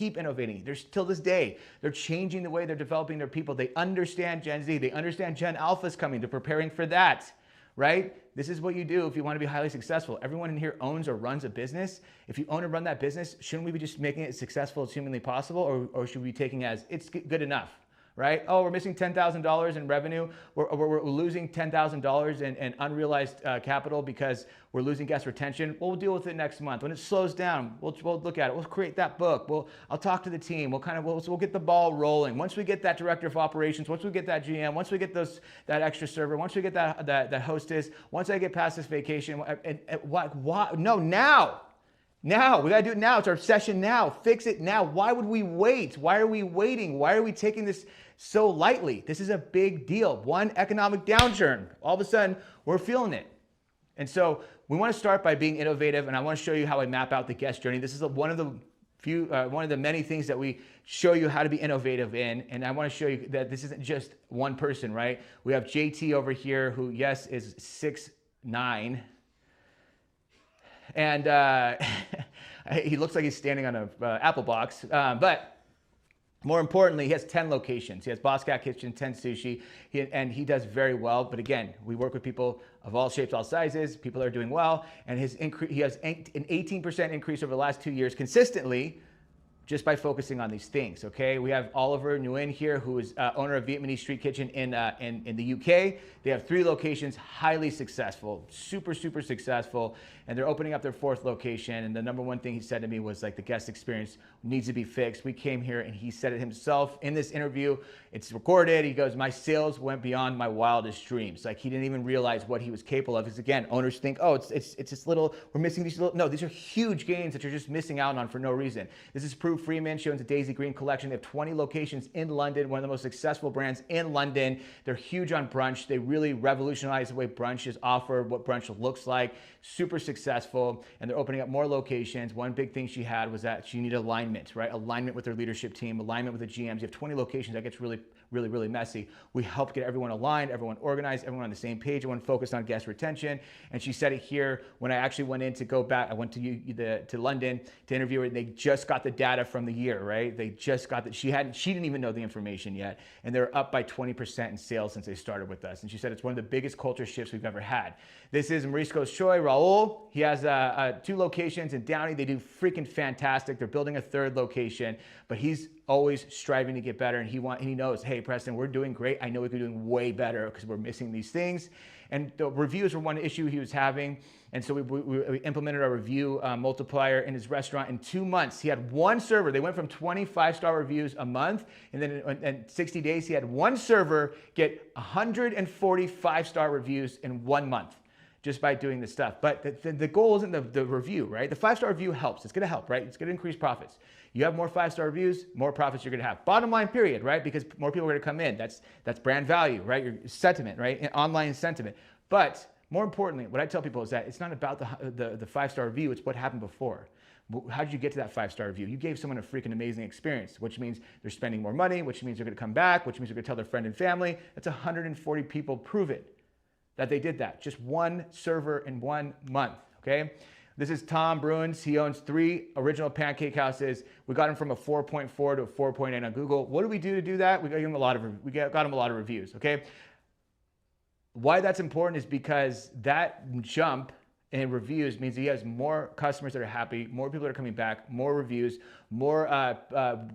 They're till this day, they're changing the way they're developing their people. They understand Gen Z. They understand Gen Alpha's coming. They're preparing for that, right? This is what you do if you want to be highly successful. Everyone in here owns or runs a business. If you own and run that business, shouldn't we be just making it as successful as humanly possible, or should we be taking it as it's good enough? Right? Oh, we're missing $10,000 in revenue. We're losing $10,000 in unrealized capital because we're losing guest retention. Well, we'll deal with it next month. When it slows down, we'll look at it. We'll create that book. I'll talk to the team. We'll get the ball rolling. Once we get that director of operations, once we get that GM, once we get that extra server, once we get that hostess, once I get past this vacation, now. Now, we gotta do it now. It's our session now. Fix it now. Why would we wait? Why are we waiting? Why are we taking this so lightly? This is a big deal. One economic downturn. All of a sudden, we're feeling it. And so we wanna start by being innovative, and I wanna show you how I map out the guest journey. This is one of the many things that we show you how to be innovative in, and I wanna show you that this isn't just one person, right? We have JT over here who, yes, is 6'9", and he looks like he's standing on an apple box. But more importantly, he has 10 locations. He has Boss Cat Kitchen, 10 sushi, and he does very well. But again, we work with people of all shapes, all sizes. People are doing well, and he has an 18% increase over the last 2 years consistently, just by focusing on these things, okay? We have Oliver Nguyen here, who is owner of Vietnamese Street Kitchen in the UK. They have 3 locations, highly successful, super successful, and they're opening up their 4th location. And the #1 thing he said to me was like, the guest experience needs to be fixed. We came here, and he said it himself in this interview. It's recorded. He goes, my sales went beyond my wildest dreams. Like, he didn't even realize what he was capable of. Because again, owners think, oh, it's this little, we're missing these little, no, these are huge gains that you're just missing out on for no reason. This is Prue Freeman. She owns a Daisy Green collection. They have 20 locations in London, one of the most successful brands in London. They're huge on brunch. They really revolutionized the way brunch is offered, what brunch looks like. Super successful, and they're opening up more locations. One big thing she had was that she needed alignment, right? Alignment with their leadership team, alignment with the GMs. You have 20 locations, that gets really messy. We helped get everyone aligned, everyone organized, everyone on the same page, everyone focused on guest retention. And she said it here when I actually went in to go back. I went to London to interview her, and they just got the data from the year, right? They just got that. She didn't even know the information yet, and they're up by 20% in sales since they started with us. And she said it's one of the biggest culture shifts we've ever had. This is Marisco Choi, Raul. He has 2 locations in Downey. They do freaking fantastic. They're building a 3rd location, but he's always striving to get better, and he knows, hey, Preston, we're doing great. I know we could be doing way better because we're missing these things. And the reviews were one issue he was having, and so we implemented our review multiplier in his restaurant. In 2 months, he had 1 server. They went from 25-star reviews a month, and then in 60 days, he had 1 server get 140 5-star reviews in 1 month, just by doing this stuff. But the goal isn't the review, right? The 5-star review helps. It's gonna help, right? It's gonna increase profits. You have more 5-star reviews, more profits you're gonna have. Bottom line, period, right? Because more people are gonna come in. That's brand value, right? Your sentiment, right? Online sentiment. But more importantly, what I tell people is that it's not about the 5-star review, it's what happened before. How did you get to that 5-star review? You gave someone a freaking amazing experience, which means they're spending more money, which means they're going to come back, which means they're going to tell their friend and family. That's 140 people prove it, that they did that. Just one server in 1 month, okay? This is Tom Bruins. He owns 3 original pancake houses. We got him from a 4.4 to a 4.8 on Google. What do we do to do that? We got him a lot of reviews, okay? Why that's important is because that jump in reviews means he has more customers that are happy, more people that are coming back, more reviews, more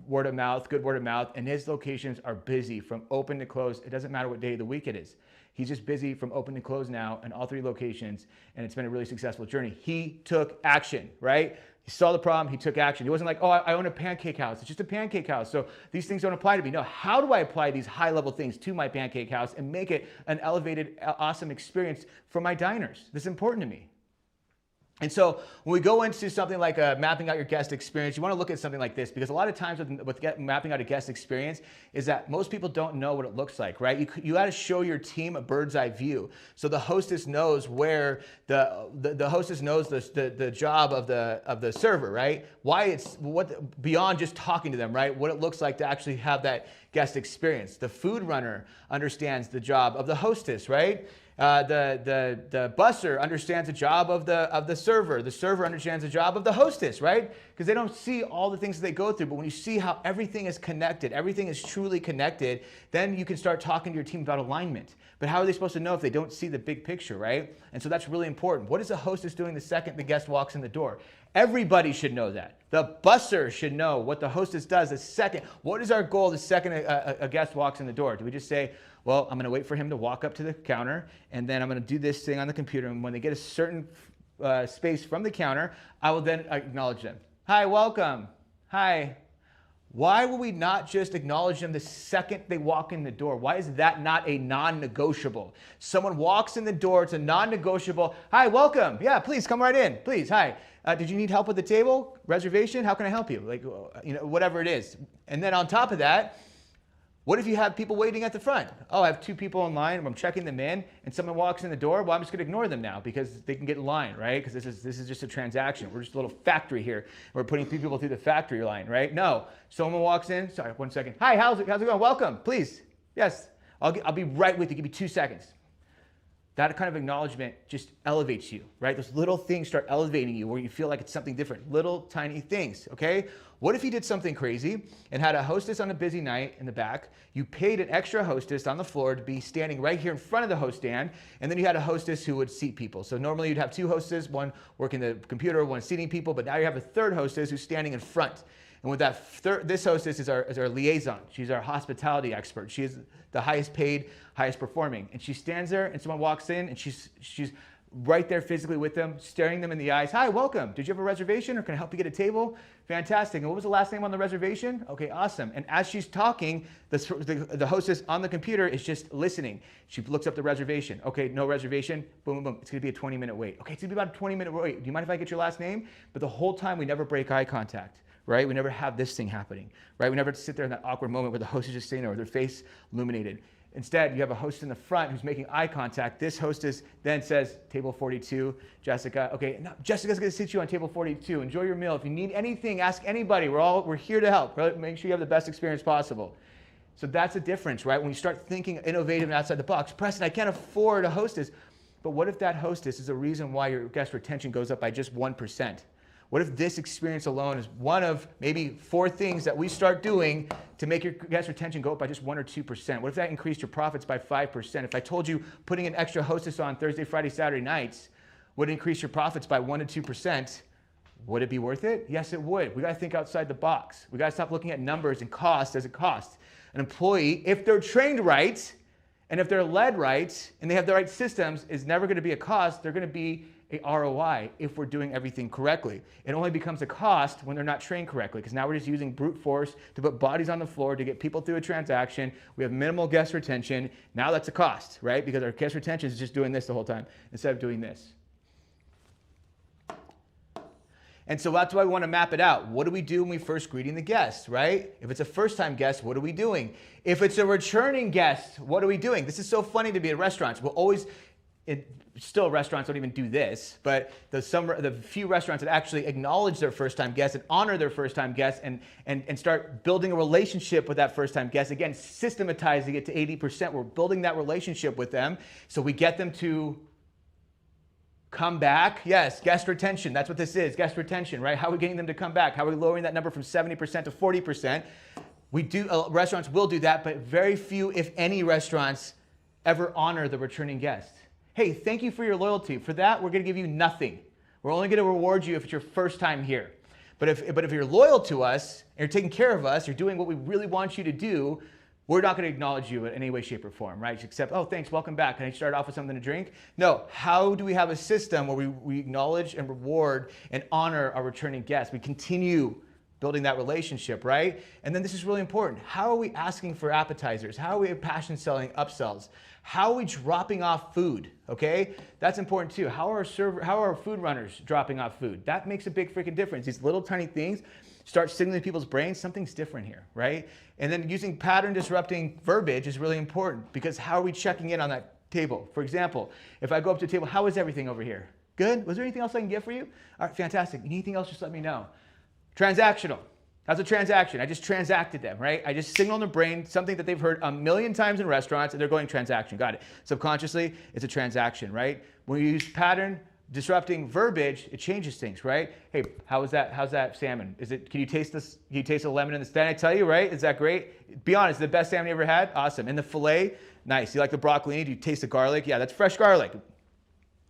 word of mouth, good word of mouth, and his locations are busy from open to close. It doesn't matter what day of the week it is. He's just busy from open to close now in all 3 locations, and it's been a really successful journey. He took action, right? He saw the problem, he took action. He wasn't like, oh, I own a pancake house. It's just a pancake house, so these things don't apply to me. No, how do I apply these high-level things to my pancake house and make it an elevated, awesome experience for my diners? This is important to me. And so when we go into something like mapping out your guest experience, you want to look at something like this, because a lot of times with mapping out a guest experience is that most people don't know what it looks like, right? You got to show your team a bird's eye view. So the hostess knows where the hostess knows the job of the server, right? Why it's beyond just talking to them, right? What it looks like to actually have that guest experience. The food runner understands the job of the hostess, right? The busser understands the job of the server. The server understands the job of the hostess, right? Because they don't see all the things that they go through. But when you see how everything is connected, everything is truly connected, then you can start talking to your team about alignment. But how are they supposed to know if they don't see the big picture, right? And so that's really important. What is the hostess doing the second the guest walks in the door? Everybody should know that. The busser should know what the hostess does the second. What is our goal the second a guest walks in the door? Do we just say, well, I'm going to wait for him to walk up to the counter, and then I'm going to do this thing on the computer, and when they get a certain space from the counter, I will then acknowledge them. Hi, welcome. Hi. Why will we not just acknowledge them the second they walk in the door? Why is that not a non-negotiable? Someone walks in the door, it's a non-negotiable. Hi, welcome. Yeah, please come right in. Please, hi. Did you need help with the table? Reservation? How can I help you? Like, whatever it is. And then on top of that, what if you have people waiting at the front? Oh, I have 2 people in line, I'm checking them in, and someone walks in the door. Well, I'm just going to ignore them now because they can get in line, right? Because this is just a transaction. We're just a little factory here. We're putting people through the factory line, right? No. Someone walks in. Sorry, 1 second. Hi, how's it going? Welcome, please. Yes, I'll be right with you. Give me 2 seconds. That kind of acknowledgement just elevates you, right? Those little things start elevating you where you feel like it's something different. Little tiny things, okay? What if you did something crazy and had a hostess on a busy night in the back? You paid an extra hostess on the floor to be standing right here in front of the host stand, and then you had a hostess who would seat people. So normally you'd have 2 hostesses, one working the computer, one seating people, but now you have a 3rd hostess who's standing in front. And with that, this hostess is our liaison. She's our hospitality expert. She is the highest paid, highest performing. And she stands there and someone walks in and she's right there physically with them, staring them in the eyes. Hi, welcome. Did you have a reservation or can I help you get a table? Fantastic. And what was the last name on the reservation? Okay, awesome. And as she's talking, the hostess on the computer is just listening. She looks up the reservation. Okay, no reservation. Boom, boom, boom. It's going to be a 20-minute wait. Okay, it's going to be about a 20-minute wait. Do you mind if I get your last name? But the whole time we never break eye contact. Right? We never have this thing happening, right? We never sit there in that awkward moment where the host is just sitting there with their face illuminated. Instead, you have a host in the front who's making eye contact. This hostess then says, table 42, Jessica. Okay, now Jessica's going to sit you on table 42. Enjoy your meal. If you need anything, ask anybody. We're here to help. Right? Make sure you have the best experience possible. So that's a difference, right? When you start thinking innovative and outside the box. Preston, I can't afford a hostess. But what if that hostess is the reason why your guest retention goes up by just 1%? What if this experience alone is one of maybe 4 things that we start doing to make your guest retention go up by just 1 or 2%? What if that increased your profits by 5%? If I told you putting an extra hostess on Thursday, Friday, Saturday nights would increase your profits by 1 to 2%, would it be worth it? Yes, it would. We got to think outside the box. We got to stop looking at numbers and cost as a cost. An employee, if they're trained right, and if they're led right, and they have the right systems, is never going to be a cost. They're going to be a ROI if we're doing everything correctly. It only becomes a cost when they're not trained correctly, because now we're just using brute force to put bodies on the floor to get people through a transaction. We have minimal guest retention. Now that's a cost, right? Because our guest retention is just doing this the whole time instead of doing this. And so that's why we want to map it out. What do we do when we first greeting the guests, right? If it's a first-time guest, what are we doing? If it's a returning guest, what are we doing? This is so funny to be at restaurants. We'll always still restaurants don't even do this, but the few restaurants that actually acknowledge their first-time guests and honor their first-time guests and start building a relationship with that first-time guest, again, systematizing it to 80%. We're building that relationship with them so we get them to come back. Yes, guest retention. That's what this is, guest retention, right? How are we getting them to come back? How are we lowering that number from 70% to 40%? Restaurants will do that, but very few, if any, restaurants ever honor the returning guest. Hey, thank you for your loyalty. For that, we're going to give you nothing. We're only going to reward you if it's your first time here. But if you're loyal to us, and you're taking care of us, you're doing what we really want you to do, we're not going to acknowledge you in any way, shape, or form, right? Except, oh, thanks, welcome back. Can I start off with something to drink? No. How do we have a system where we acknowledge and reward and honor our returning guests? We continue building that relationship, right? And then this is really important. How are we asking for appetizers? How are we passion selling upsells? How are we dropping off food? Okay, that's important too. How are our food runners dropping off food? That makes a big freaking difference. These little tiny things start signaling people's brains something's different here, right? And then using pattern disrupting verbiage is really important because how are we checking in on that table? For example, if I go up to the table, how is everything over here? Good? Was there anything else I can get for you? All right, fantastic. Anything else, just let me know. Transactional. That's a transaction. I just transacted them, right? I just signal in the brain something that they've heard a million times in restaurants and they're going transaction. Got it. Subconsciously, it's a transaction, right? When you use pattern disrupting verbiage, it changes things, right? Hey, how's that salmon? Can you taste this? Can you taste the lemon in this? Did I tell you, right? Is that great? Be honest, the best salmon you ever had? Awesome. And the filet, nice. You like the broccoli? Do you taste the garlic? Yeah, that's fresh garlic.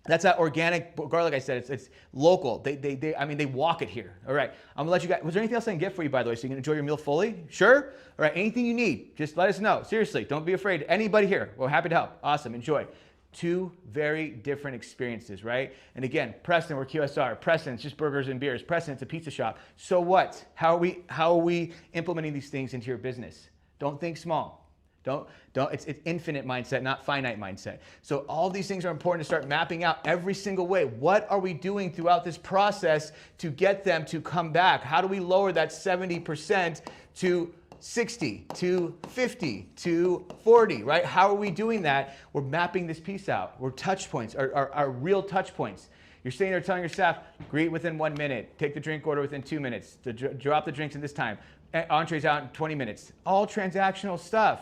That's that organic garlic I said. It's local. They walk it here. All right. I'm gonna let you guys. Was there anything else I can get for you, by the way, so you can enjoy your meal fully? Sure. All right. Anything you need, just let us know. Seriously, don't be afraid. Anybody here, we're happy to help. Awesome. Enjoy. Two very different experiences, right? And again, Preston, we're QSR. Preston, it's just burgers and beers. Preston, it's a pizza shop. So what? How are we implementing these things into your business? Don't think small. It's infinite mindset, not finite mindset. So all these things are important to start mapping out every single way. What are we doing throughout this process to get them to come back? How do we lower that 70% to 60, to 50, to 40, right? How are we doing that? We're mapping this piece out. We're touch points, our real touch points. You're sitting there telling your staff, greet within 1 minute, take the drink order within 2 minutes, drop the drinks in this time, entrees out in 20 minutes. All transactional stuff.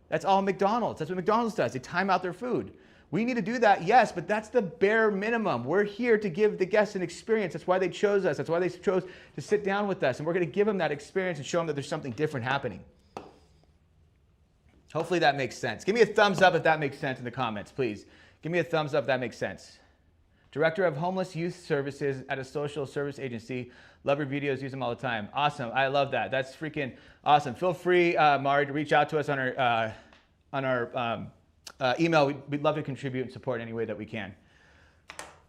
That's all McDonald's. That's what McDonald's does. They time out their food. We need to do that, yes, but that's the bare minimum. We're here to give the guests an experience. That's why they chose us. That's why they chose to sit down with us. And we're going to give them that experience and show them that there's something different happening. Hopefully that makes sense. Give me a thumbs up if that makes sense in the comments, please. Give me a thumbs up if that makes sense. Director of Homeless Youth Services at a social service agency. Love your videos, use them all the time. Awesome, I love that. That's freaking awesome. Feel free, Mari, to reach out to us on our email. We'd love to contribute and support any way that we can.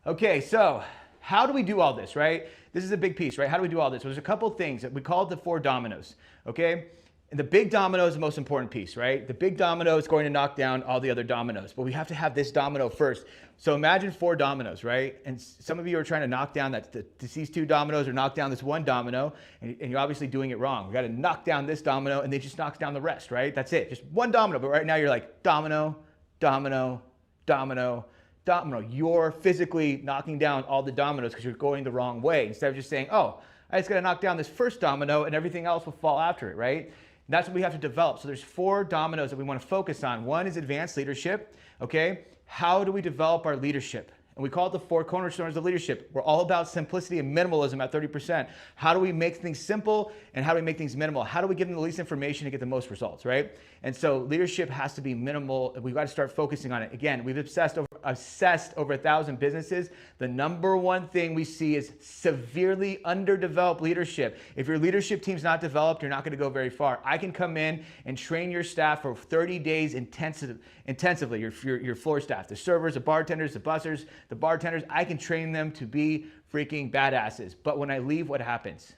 Okay, so how do we do all this, right? This is a big piece, right? How do we do all this? Well, there's a couple of things that we call it the 4 dominoes, okay? And the big domino is the most important piece, right? The big domino is going to knock down all the other dominoes, but we have to have this domino first. So imagine 4 dominoes, right? And some of you are trying to knock down these 2 dominoes or knock down this 1 domino, and you're obviously doing it wrong. We got to knock down this domino, and it just knocks down the rest, right? That's it, just 1 domino. But right now you're like domino, domino, domino, domino. You're physically knocking down all the dominoes because you're going the wrong way. Instead of just saying, oh, I just got to knock down this first domino, and everything else will fall after it, right? And that's what we have to develop. So there's 4 dominoes that we want to focus on. 1 is advanced leadership, okay? How do we develop our leadership? And we call it the 4 cornerstones of leadership. We're all about simplicity and minimalism at 30%. How do we make things simple and how do we make things minimal? How do we give them the least information to get the most results, right? And so leadership has to be minimal. We've got to start focusing on it. Again, we've assessed over 1,000 businesses. The number one thing we see is severely underdeveloped leadership. If your leadership team's not developed, you're not going to go very far. I can come in and train your staff for 30 days intensively, your floor staff, the servers, the bartenders, the bussers, the bartenders. I can train them to be freaking badasses. But when I leave, what happens?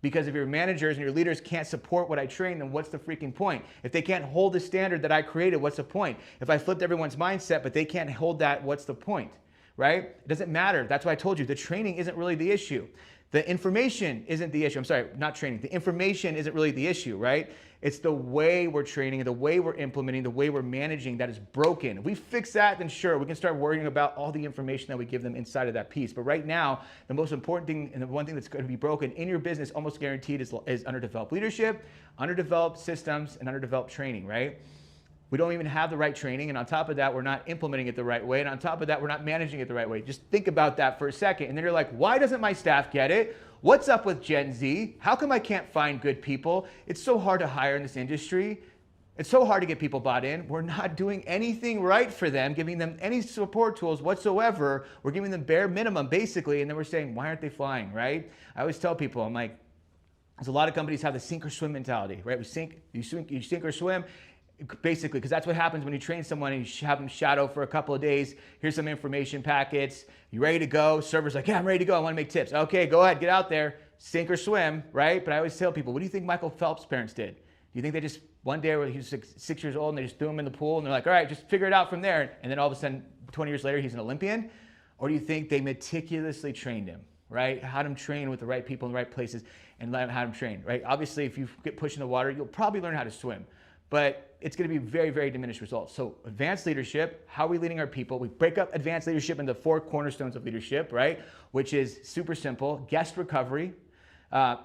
Because if your managers and your leaders can't support what I train, then what's the freaking point? If they can't hold the standard that I created, what's the point? If I flipped everyone's mindset, but they can't hold that, what's the point, right? It doesn't matter. That's why I told you the training isn't really the issue. The information isn't the issue. I'm sorry, not training. The information isn't really the issue, right? It's the way we're training, the way we're implementing, the way we're managing that is broken. If we fix that, then sure, we can start worrying about all the information that we give them inside of that piece. But right now, the most important thing and the one thing that's going to be broken in your business, almost guaranteed, is underdeveloped leadership, underdeveloped systems, and underdeveloped training, right? We don't even have the right training, and on top of that, we're not implementing it the right way, and on top of that, we're not managing it the right way. Just think about that for a second, and then you're like, why doesn't my staff get it? What's up with Gen Z? How come I can't find good people? It's so hard to hire in this industry. It's so hard to get people bought in. We're not doing anything right for them, giving them any support tools whatsoever. We're giving them bare minimum, basically, and then we're saying, why aren't they flying, right? I always tell people, I'm like, there's a lot of companies have the sink or swim mentality, right? You sink or swim. Basically, because that's what happens when you train someone and you have them shadow for a couple of days. Here's some information packets. You ready to go? Server's like, yeah, I'm ready to go. I want to make tips. Okay, go ahead, get out there, sink or swim, right? But I always tell people, what do you think Michael Phelps' parents did? Do you think they just, one day he was 6 years old and they just threw him in the pool and they're like, all right, just figure it out from there. And then all of a sudden, 20 years later, he's an Olympian? Or do you think they meticulously trained him, right? Had him train with the right people in the right places and had him train, right? Obviously, if you get pushed in the water, you'll probably learn how to swim. But it's going to be very, very diminished results. So advanced leadership, how are we leading our people? We break up advanced leadership into 4 cornerstones of leadership, right? Which is super simple: guest recovery,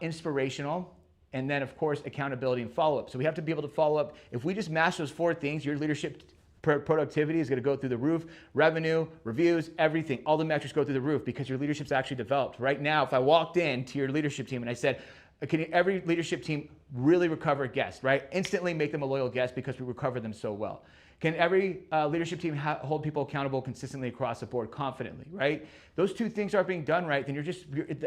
inspirational, and then of course, accountability and follow-up. So we have to be able to follow up. If we just master those 4 things, your leadership productivity is going to go through the roof. Revenue, reviews, everything, all the metrics go through the roof because your leadership's actually developed. Right now, if I walked into your leadership team and I said, can every leadership team really recover a guest, right? Instantly make them a loyal guest because we recover them so well. Can every leadership team hold people accountable consistently across the board confidently, right? Those 2 things aren't being done right, then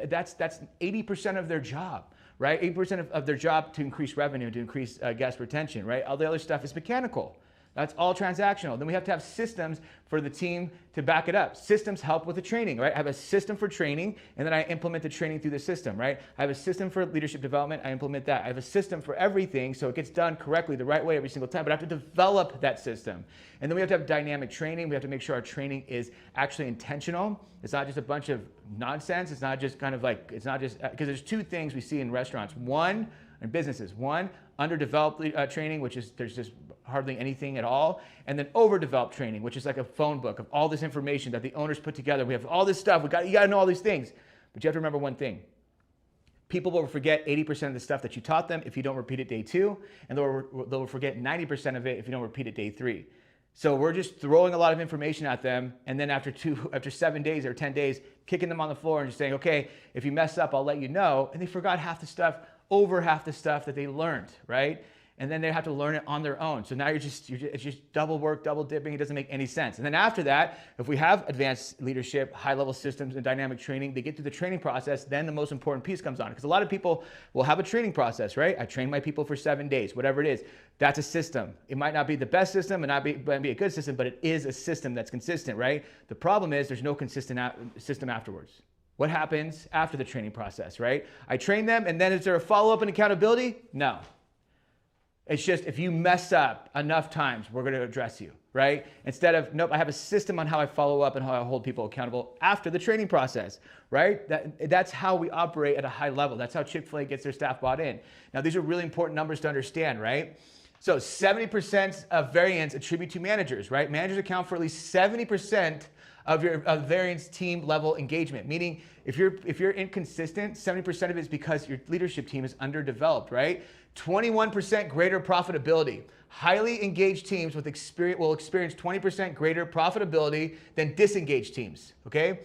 that's 80% of their job, right? 80% of their job to increase revenue, to increase guest retention, right? All the other stuff is mechanical. That's all transactional. Then we have to have systems for the team to back it up. Systems help with the training, right? I have a system for training, and then I implement the training through the system, right? I have a system for leadership development. I implement that. I have a system for everything so it gets done correctly the right way every single time, but I have to develop that system. And then we have to have dynamic training. We have to make sure our training is actually intentional. It's not just a bunch of nonsense. It's not just kind of like, it's not just, because there's 2 things we see in restaurants. One, in businesses. One, underdeveloped training, which is there's just hardly anything at all, and then overdeveloped training, which is like a phone book of all this information that the owners put together. We have all this stuff. You got to know all these things, but you have to remember one thing: people will forget 80% of the stuff that you taught them if you don't repeat it day 2, and they'll forget 90% of it if you don't repeat it day 3. So we're just throwing a lot of information at them, and then after 7 days or 10 days, kicking them on the floor and just saying, okay, if you mess up, I'll let you know. And they forgot half the stuff, over half the stuff that they learned, right? And then they have to learn it on their own. So now it's just double work, double dipping. It doesn't make any sense. And then after that, if we have advanced leadership, high-level systems, and dynamic training, they get through the training process, then the most important piece comes on. Because a lot of people will have a training process, right? I train my people for 7 days, whatever it is. That's a system. It might not be the best system, and not be a good system, but it is a system that's consistent, right? The problem is there's no consistent system afterwards. What happens after the training process, right? I train them, and then is there a follow-up and accountability? No. It's just, if you mess up enough times, we're going to address you, right? Instead of, nope, I have a system on how I follow up and how I hold people accountable after the training process, right? That's how we operate at a high level. That's how Chick-fil-A gets their staff bought in. Now, these are really important numbers to understand, right? So 70% of variance attribute to managers, right? Managers account for at least 70% of your variance team level engagement. Meaning, if you're inconsistent, 70% of it is because your leadership team is underdeveloped, right? 21% greater profitability. Highly engaged teams will experience 20% greater profitability than disengaged teams, okay?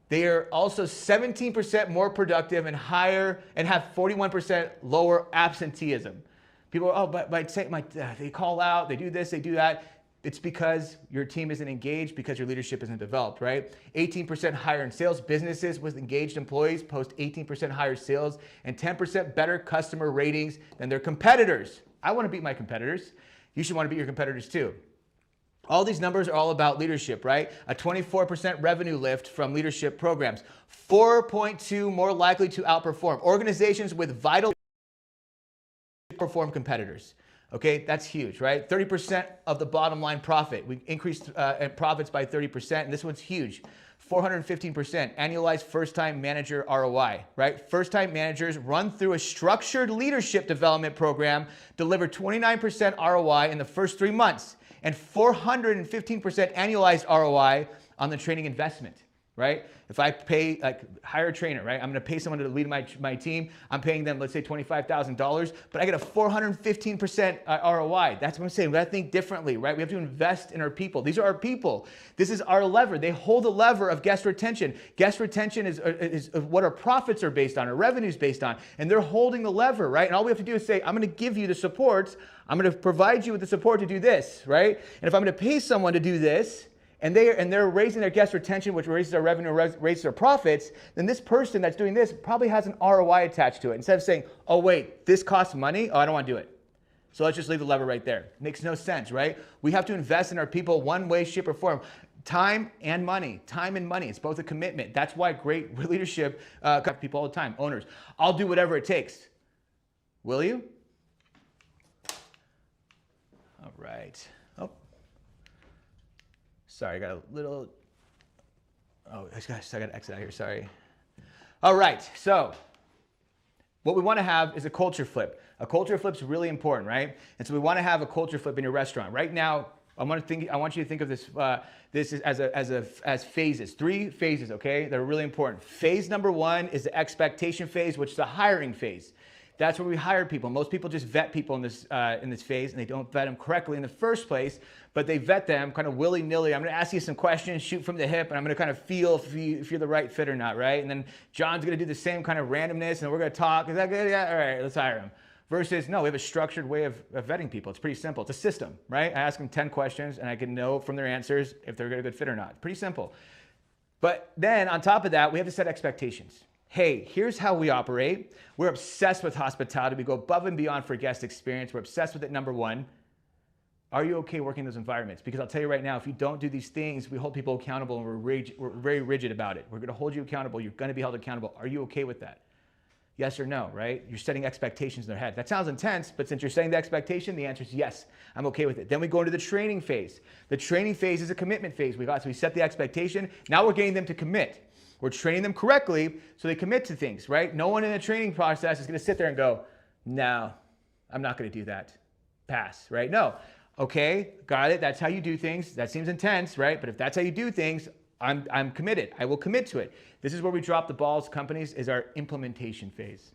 They are also 17% more productive and have 41% lower absenteeism. People are, they call out, they do this, they do that. It's because your team isn't engaged, because your leadership isn't developed, right? 18% higher in sales. Businesses with engaged employees post 18% higher sales and 10% better customer ratings than their competitors. I want to beat my competitors. You should want to beat your competitors too. All these numbers are all about leadership, right? A 24% revenue lift from leadership programs. 4.2 more likely to outperform. Organizations with vital perform competitors. Okay, that's huge, right? 30% of the bottom line profit. We increased profits by 30%, and this one's huge. 415% annualized first-time manager ROI, right? First-time managers run through a structured leadership development program, deliver 29% ROI in the first 3 months, and 415% annualized ROI on the training investment, right? If I pay, hire a trainer, right? I'm gonna pay someone to lead my team. I'm paying them, let's say $25,000, but I get a 415% ROI. That's what I'm saying. We gotta think differently, right? We have to invest in our people. These are our people. This is our lever. They hold the lever of guest retention. Guest retention is what our profits are based on, our revenues based on, and they're holding the lever, right? And all we have to do is say, I'm gonna give you the support. I'm gonna provide you with the support to do this, right? And if I'm gonna pay someone to do this, and they're raising their guest retention, which raises their revenue, raises their profits, then this person that's doing this probably has an ROI attached to it. Instead of saying, oh wait, this costs money, oh, I don't want to do it. So let's just leave the lever right there. Makes no sense, right? We have to invest in our people one way, shape, or form. Time and money. Time and money. It's both a commitment. That's why great leadership people all the time, owners. I'll do whatever it takes. Will you? All right. Sorry, I got a little, I got to exit out here, sorry. All right, so what we want to have is a culture flip. A culture flip is really important, right? And so we want to have a culture flip in your restaurant. Right now, I want you to think of this as phases, 3 phases, okay? They're really important. Phase number 1 is the expectation phase, which is the hiring phase. That's where we hire people. Most people just vet people in this phase, and they don't vet them correctly in the first place, but they vet them kind of willy-nilly. I'm gonna ask you some questions, shoot from the hip, and I'm gonna kind of feel if you're the right fit or not, right? And then John's gonna do the same kind of randomness, and we're gonna talk. Is that good? Yeah, all right, let's hire him. Versus, no, we have a structured way of vetting people. It's pretty simple. It's a system, right? I ask them 10 questions, and I can know from their answers if they're a good fit or not. Pretty simple. But then on top of that, we have to set expectations. Hey, here's how we operate. We're obsessed with hospitality. We go above and beyond for guest experience. We're obsessed with it, number 1. Are you okay working in those environments? Because I'll tell you right now, if you don't do these things, we hold people accountable, and we're very rigid about it. We're gonna hold you accountable. You're gonna be held accountable. Are you okay with that? Yes or no, right? You're setting expectations in their head. That sounds intense, but since you're setting the expectation, the answer is yes, I'm okay with it. Then we go into the training phase. The training phase is a commitment phase. So we set the expectation. Now we're getting them to commit. We're training them correctly so they commit to things, right? No one in the training process is gonna sit there and go, no, I'm not gonna do that. Pass, right? No. Okay, got it. That's how you do things. That seems intense, right? But if that's how you do things, I'm committed. I will commit to it. This is where we drop the balls, companies, is our implementation phase.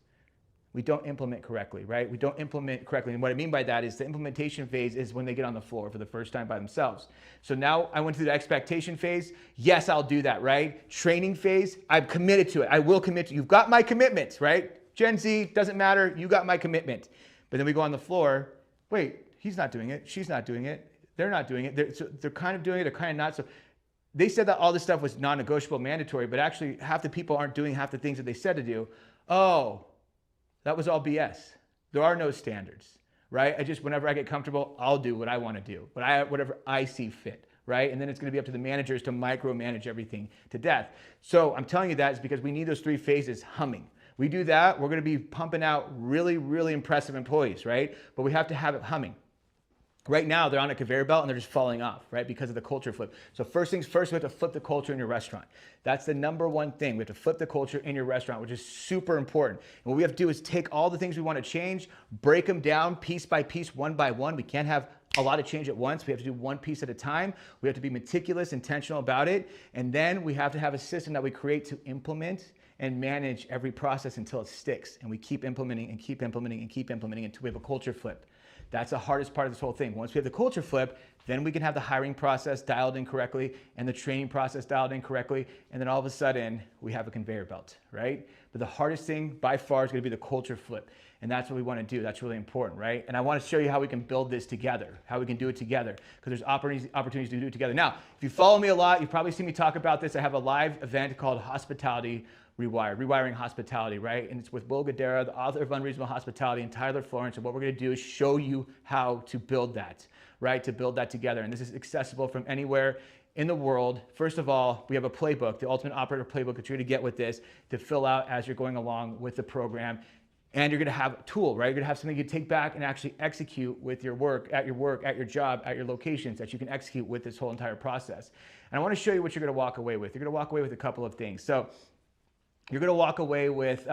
We don't implement correctly, right? We don't implement correctly. And what I mean by that is the implementation phase is when they get on the floor for the first time by themselves. So now I went through the expectation phase. Yes, I'll do that, right? Training phase, I'm committed to it. I will commit to it. You've got my commitment, right? Gen Z, doesn't matter. You got my commitment. But then we go on the floor. Wait, he's not doing it. She's not doing it. They're not doing it. They're kind of doing it. They're kind of not. So they said that all this stuff was non-negotiable, mandatory, but actually half the people aren't doing half the things that they said to do. Oh, that was all BS. There are no standards, right? Whenever I get comfortable, I'll do what I want to do, whatever I see fit, right? And then it's going to be up to the managers to micromanage everything to death. So I'm telling you that is because we need those 3 phases humming. We do that, we're going to be pumping out really, really impressive employees, right? But we have to have it humming. Right now, they're on a conveyor belt and they're just falling off, right? Because of the culture flip. So first things first, we have to flip the culture in your restaurant. That's the number 1 thing. We have to flip the culture in your restaurant, which is super important. And what we have to do is take all the things we want to change, break them down piece by piece, one by one. We can't have a lot of change at once. We have to do one piece at a time. We have to be meticulous, intentional about it. And then we have to have a system that we create to implement and manage every process until it sticks. And we keep implementing and keep implementing and keep implementing until we have a culture flip. That's the hardest part of this whole thing. Once we have the culture flip, then we can have the hiring process dialed in correctly and the training process dialed in correctly. And then all of a sudden, we have a conveyor belt, right? But the hardest thing by far is going to be the culture flip. And that's what we want to do. That's really important, right? And I want to show you how we can build this together, how we can do it together, because there's opportunities to do it together. Now, if you follow me a lot, you've probably seen me talk about this. I have a live event called Hospitality Rewiring Hospitality, right? And it's with Will Guidara, the author of Unreasonable Hospitality, and Tyler Florence. And what we're going to do is show you how to build that, right? To build that together. And this is accessible from anywhere in the world. First of all, we have a playbook, the Ultimate Operator Playbook that you're going to get with this to fill out as you're going along with the program. And you're going to have a tool, right? You're going to have something you take back and actually execute with your work, at your job, at your locations that you can execute with this whole entire process. And I want to show you what you're going to walk away with. You're going to walk away with a couple of things. So you're going to walk away with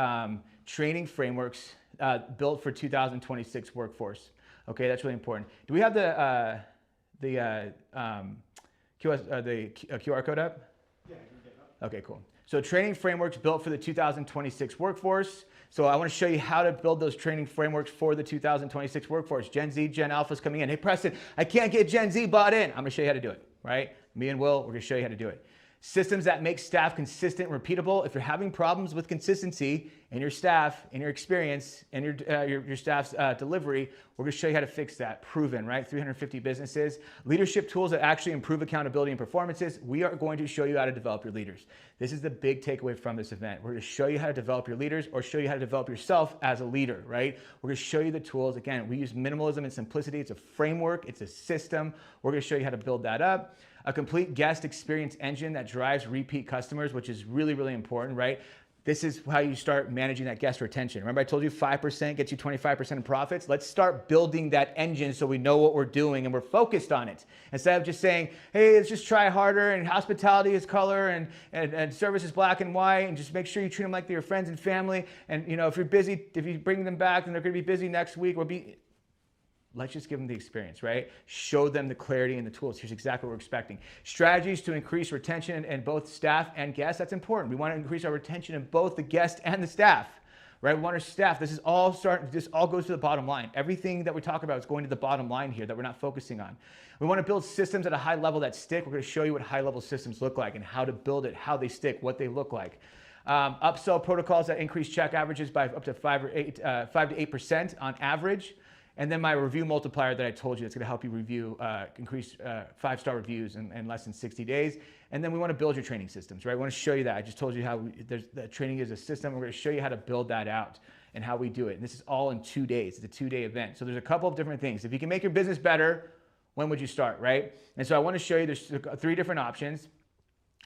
training frameworks built for 2026 workforce. Okay, that's really important. Do we have the QR code up? Yeah, you can get it up. Okay, cool. So training frameworks built for the 2026 workforce. So I want to show you how to build those training frameworks for the 2026 workforce. Gen Z, Gen Alpha is coming in. Hey, Preston, I can't get Gen Z bought in. I'm going to show you how to do it, right? Me and Will, we're going to show you how to do it. Systems that make staff consistent and repeatable. If you're having problems with consistency in your staff, in your experience, and your staff's delivery, we're going to show you how to fix that. Proven, right? 350 businesses. Leadership tools that actually improve accountability and performances. We are going to show you how to develop your leaders. This is the big takeaway from this event. We're going to show you how to develop your leaders or show you how to develop yourself as a leader, right? We're going to show you the tools. Again, we use minimalism and simplicity. It's a framework. It's a system. We're going to show you how to build that up. A complete guest experience engine that drives repeat customers, which is really, really important, right? This is how you start managing that guest retention. Remember I told you 5% gets you 25% in profits? Let's start building that engine so we know what we're doing and we're focused on it. Instead of just saying, hey, let's just try harder and hospitality is color and service is black and white and just make sure you treat them like they're your friends and family. And you know, if you're busy, if you bring them back, then they're gonna be busy next week. Let's just give them the experience, right? Show them the clarity and the tools. Here's exactly what we're expecting. Strategies to increase retention in both staff and guests. That's important. We want to increase our retention in both the guest and the staff, right? We want our staff. This all goes to the bottom line. Everything that we talk about is going to the bottom line here that we're not focusing on. We want to build systems at a high level that stick. We're going to show you what high level systems look like and how to build it, how they stick, what they look like. Upsell protocols that increase check averages by up to 5 to 8% on average. And then my review multiplier that I told you, that's going to help you increase 5-star reviews in less than 60 days. And then we want to build your training systems, right? I want to show you that. I just told you how training is a system. We're going to show you how to build that out and how we do it. And this is all in 2 days. It's a 2-day event. So there's a couple of different things. If you can make your business better, when would you start, right? And so I want to show you there's 3 different options.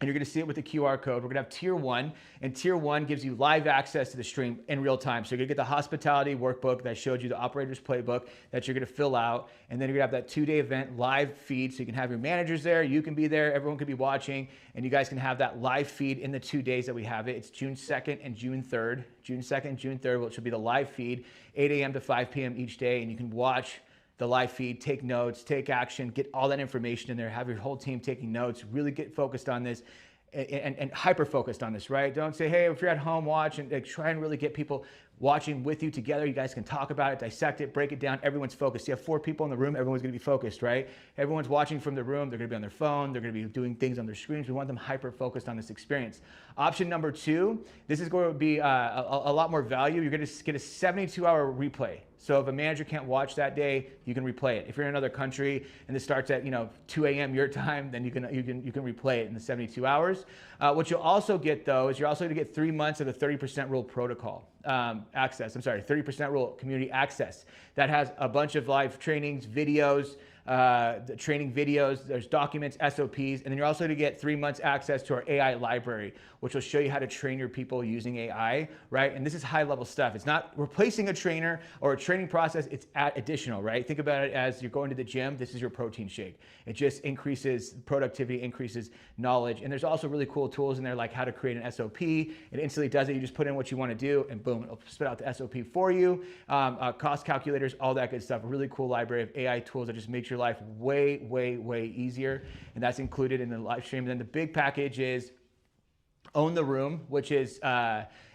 And you're going to see it with the QR code. We're going to have tier 1, and tier 1 gives you live access to the stream in real time. So you're going to get the hospitality workbook that showed you the operator's playbook that you're going to fill out. And then you're going to have that 2-day event live feed. So you can have your managers there, you can be there, everyone can be watching, and you guys can have that live feed in the 2 days that we have it. It's June 2nd and June 3rd. June 2nd, June 3rd, which will be the live feed, 8 a.m. to 5 p.m. each day. And you can watch the live feed, take notes, take action, get all that information in there, have your whole team taking notes, really get focused on this and hyper-focused on this, right? Don't say, hey, if you're at home, watch, and try and really get people watching with you together. You guys can talk about it, dissect it, break it down. Everyone's focused. You have 4 people in the room, everyone's gonna be focused, right? Everyone's watching from the room. They're gonna be on their phone. They're gonna be doing things on their screens. We want them hyper-focused on this experience. Option number 2, this is going to be a lot more value. You're gonna get a 72-hour replay. So if a manager can't watch that day, you can replay it. If you're in another country and this starts at 2 a.m. your time, then you can replay it in the 72 hours. What you'll also get though is you're also going to get 3 months of the 30% rule protocol access. I'm sorry, 30% rule community access that has a bunch of live trainings, videos. The training videos, there's documents, SOPs, and then you're also going to get 3 months access to our AI library, which will show you how to train your people using AI, right? And this is high level stuff. It's not replacing a trainer or a training process, it's additional, right? Think about it as you're going to the gym, this is your protein shake. It just increases productivity, increases knowledge, and there's also really cool tools in there like how to create an SOP. It instantly does it. You just put in what you want to do, and boom, it'll spit out the SOP for you. Cost calculators, all that good stuff. A really cool library of AI tools that just makes your life way, way, way easier, and that's included in the live stream. And then the big package is Own the Room, which is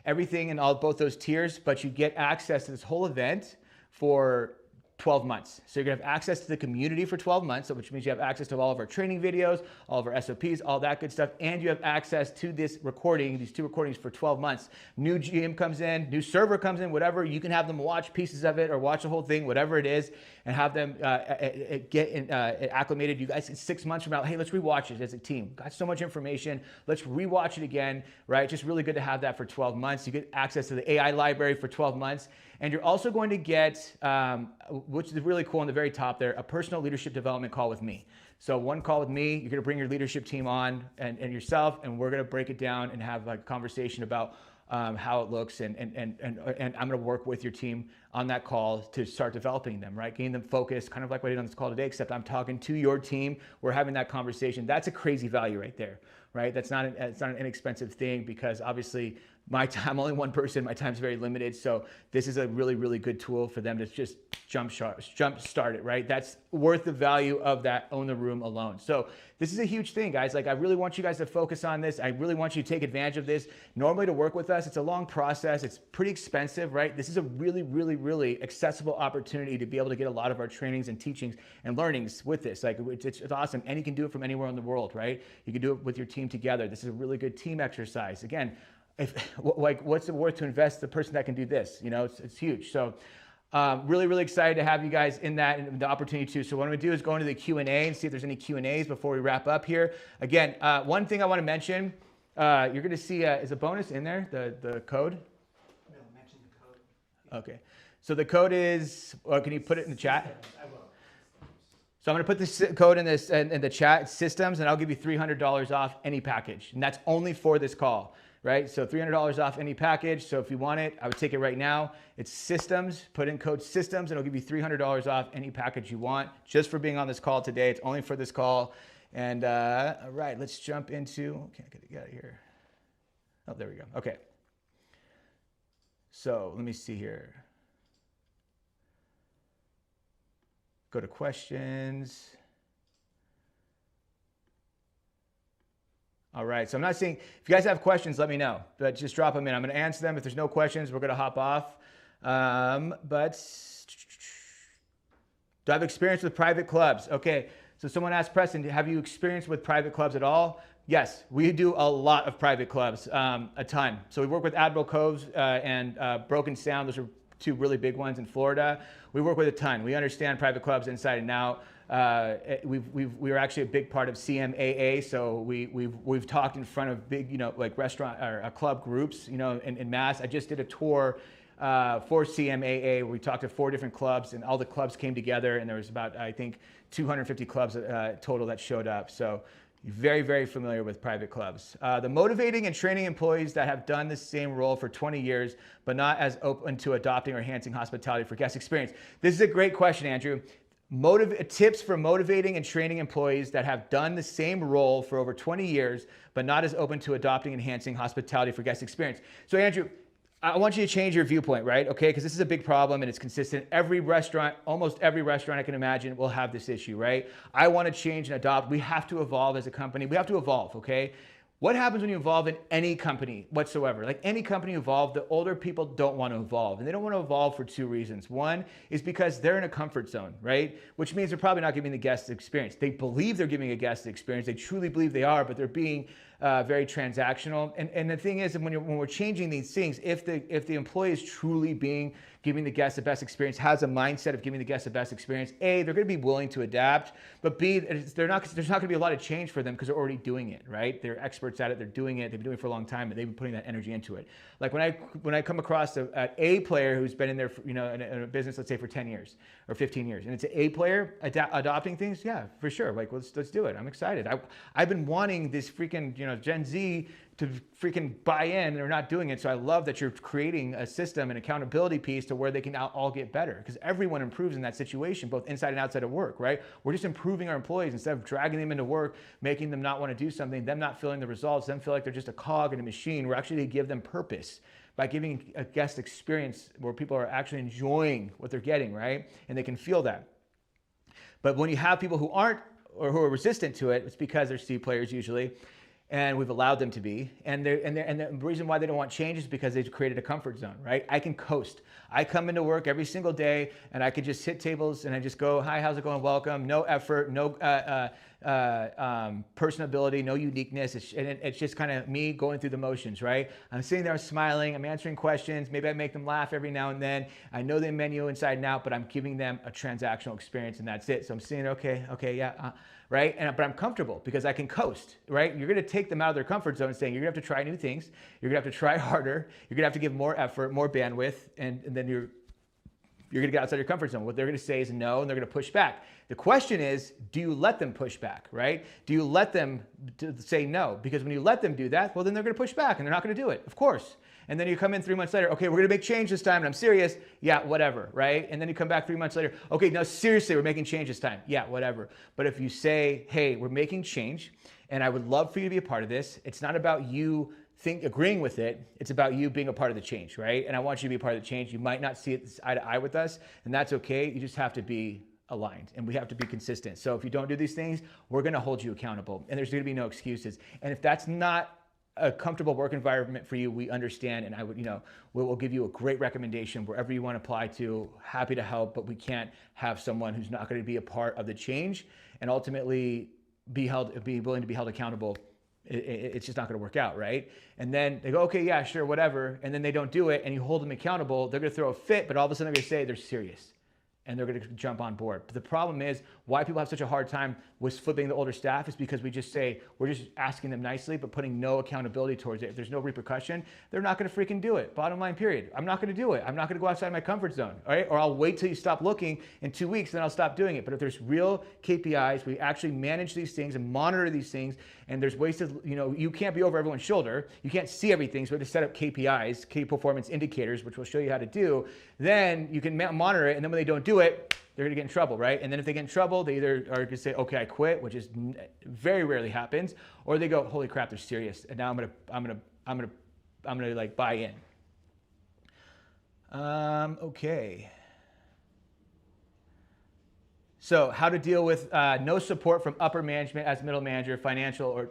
everything in both those tiers, but you get access to this whole event for 12 months. So you're gonna have access to the community for 12 months, which means you have access to all of our training videos, all of our SOPs, all that good stuff, and you have access to this recording, these 2 recordings for 12 months. New GM comes in, new server comes in, whatever, you can have them watch pieces of it or watch the whole thing, whatever it is, and have them get acclimated. You guys, 6 months from now, hey, let's rewatch it as a team. Got so much information, let's rewatch it again, right? Just really good to have that for 12 months. You get access to the AI library for 12 months. And you're also going to get, which is really cool on the very top there, a personal leadership development call with me. So 1 call with me, you're gonna bring your leadership team on and yourself, and we're gonna break it down and have a conversation about how it looks, and I'm going to work with your team on that call to start developing them, right? Getting them focused, kind of like what I did on this call today, except I'm talking to your team. We're having that conversation. That's a crazy value right there, right? It's not an inexpensive thing, because obviously my time, I'm only one person, my time's very limited. So this is a really, really good tool for them to just jump start it, right? That's worth the value of that own the room alone. So this is a huge thing, guys. Like, I really want you guys to focus on this. I really want you to take advantage of this. Normally, to work with us, it's a long process. It's pretty expensive, right? This is a really, really, really accessible opportunity to be able to get a lot of our trainings and teachings and learnings with this. Like, it's awesome. And you can do it from anywhere in the world, right? You can do it with your team together. This is a really good team exercise. Again, what's it worth to invest the person that can do this? You know, it's huge. So really, really excited to have you guys in that, and the opportunity to. So what I'm gonna do is go into the Q&A and see if there's any Q&As before we wrap up here. Again, one thing I wanna mention, you're gonna see, is a bonus in there, the code? No, mention the code. Okay, so the code is, can you put it in the chat? I will. So I'm gonna put this code in the chat, it's systems, and I'll give you $300 off any package. And that's only for this call, right? So $300 off any package. So if you want it, I would take it right now. It's systems, put in code systems, and it'll give you $300 off any package you want, just for being on this call today. It's only for this call. And all right, let's jump into, can't get it out of here. Oh, there we go, okay. So let me see here. Go to questions. All right, so I'm not saying, if you guys have questions, let me know, but just drop them in. I'm gonna answer them. If there's no questions, we're gonna hop off. But do I have experience with private clubs? Okay, so someone asked Preston, have you experienced with private clubs at all? Yes, we do a lot of private clubs, a ton. So we work with Admiral Coves and Broken Sound. Those are two really big ones in Florida. We work with a ton. We understand private clubs inside and out. We are actually a big part of CMAA, so we've talked in front of big, you know, like restaurant or club groups, you know, in mass. I just did a tour for CMAA where we talked to 4 different clubs, and all the clubs came together, and there was about, I think, 250 clubs total that showed up. So very, very familiar with private clubs. The motivating and training employees that have done the same role for 20 years, but not as open to adopting or enhancing hospitality for guest experience. This is a great question, Andrew. Tips for motivating and training employees that have done the same role for over 20 years, but not as open to adopting and enhancing hospitality for guest experience. So Andrew, I want you to change your viewpoint, right? Okay, because this is a big problem and it's consistent. Every restaurant, almost every restaurant I can imagine will have this issue, right? I want to change and adopt. We have to evolve as a company. We have to evolve, okay? What happens when you evolve in any company whatsoever? Like any company evolve, the older people don't want to evolve. And they don't want to evolve for 2 reasons. One is because they're in a comfort zone, right? Which means they're probably not giving the guest the experience. They believe they're giving a guest the experience. They truly believe they are, but they're being very transactional. And the thing is, when we're changing these things, if the employee is truly giving the guest the best experience, has a mindset of giving the guest the best experience, A, they're going to be willing to adapt, but B, there's not going to be a lot of change for them because they're already doing it, right? They're experts at it. They're doing it. They've been doing it for a long time, and they've been putting that energy into it. Like when I come across an A player who's been in there, for, you know, in a business, let's say for 10 years or 15 years, and it's an A player adopting things, yeah, for sure. Like let's do it. I'm excited. I've been wanting this freaking, you know, Gen Z to freaking buy in, and they're not doing it. So I love that you're creating a system and accountability piece to where they can all get better, because everyone improves in that situation, both inside and outside of work, right? We're just improving our employees instead of dragging them into work, making them not want to do something, them not feeling the results, them feel like they're just a cog in a machine. We're actually to give them purpose by giving a guest experience where people are actually enjoying what they're getting, right? And they can feel that. But when you have people who aren't, or who are resistant to it, it's because they're C players usually, and we've allowed them to be. And the reason why they don't want change is because they've created a comfort zone, right? I can coast. I come into work every single day and I can just hit tables and I just go, hi, how's it going? Welcome. No effort, no personability, no uniqueness. It's just kind of me going through the motions, right? I'm sitting there smiling, I'm answering questions. Maybe I make them laugh every now and then. I know the menu inside and out, but I'm giving them a transactional experience and that's it. So I'm sitting there, okay, yeah, right? But I'm comfortable because I can coast, right? You're gonna take them out of their comfort zone saying you're gonna have to try new things. You're gonna have to try harder. You're gonna have to give more effort, more bandwidth, and then you're going to get outside your comfort zone. What they're going to say is no, and they're going to push back. The question is, do you let them push back, right? Do you let them say no? Because when you let them do that, well, then they're going to push back and they're not going to do it, of course. And then you come in 3 months later, okay, we're going to make change this time, and I'm serious. Yeah, whatever, right? And then you come back 3 months later, okay, no, seriously, we're making change this time. Yeah, whatever. But if you say, hey, we're making change, and I would love for you to be a part of this, it's not about you agreeing with it, it's about you being a part of the change, right? And I want you to be a part of the change. You might not see it eye to eye with us, and that's okay. You just have to be aligned, and we have to be consistent. So if you don't do these things, we're going to hold you accountable, and there's going to be no excuses. And if that's not a comfortable work environment for you, we understand, and I would, we'll give you a great recommendation wherever you want to apply to. Happy to help, but we can't have someone who's not going to be a part of the change and ultimately be willing to be held accountable. It's just not going to work out, right? And then they go, okay, yeah, sure, whatever. And then they don't do it, and you hold them accountable. They're going to throw a fit, but all of a sudden they're going to say they're serious, and they're going to jump on board. But the problem is why people have such a hard time with flipping the older staff is because we just say, we're just asking them nicely, but putting no accountability towards it. If there's no repercussion, they're not going to freaking do it. Bottom line, period. I'm not going to do it. I'm not going to go outside my comfort zone, all right? Or I'll wait till you stop looking in 2 weeks, then I'll stop doing it. But if there's real KPIs, we actually manage these things and monitor these things, and there's ways to, you can't be over everyone's shoulder. You can't see everything, so we have to set up KPIs, key performance indicators, which we'll show you how to do. Then you can monitor it, and then when they don't do it, they're going to get in trouble, right? And then if they get in trouble, they either are going to say, okay, I quit, which is very rarely happens, or they go, holy crap, they're serious, and now I'm gonna like buy in. Okay. So how to deal with no support from upper management as middle manager, financial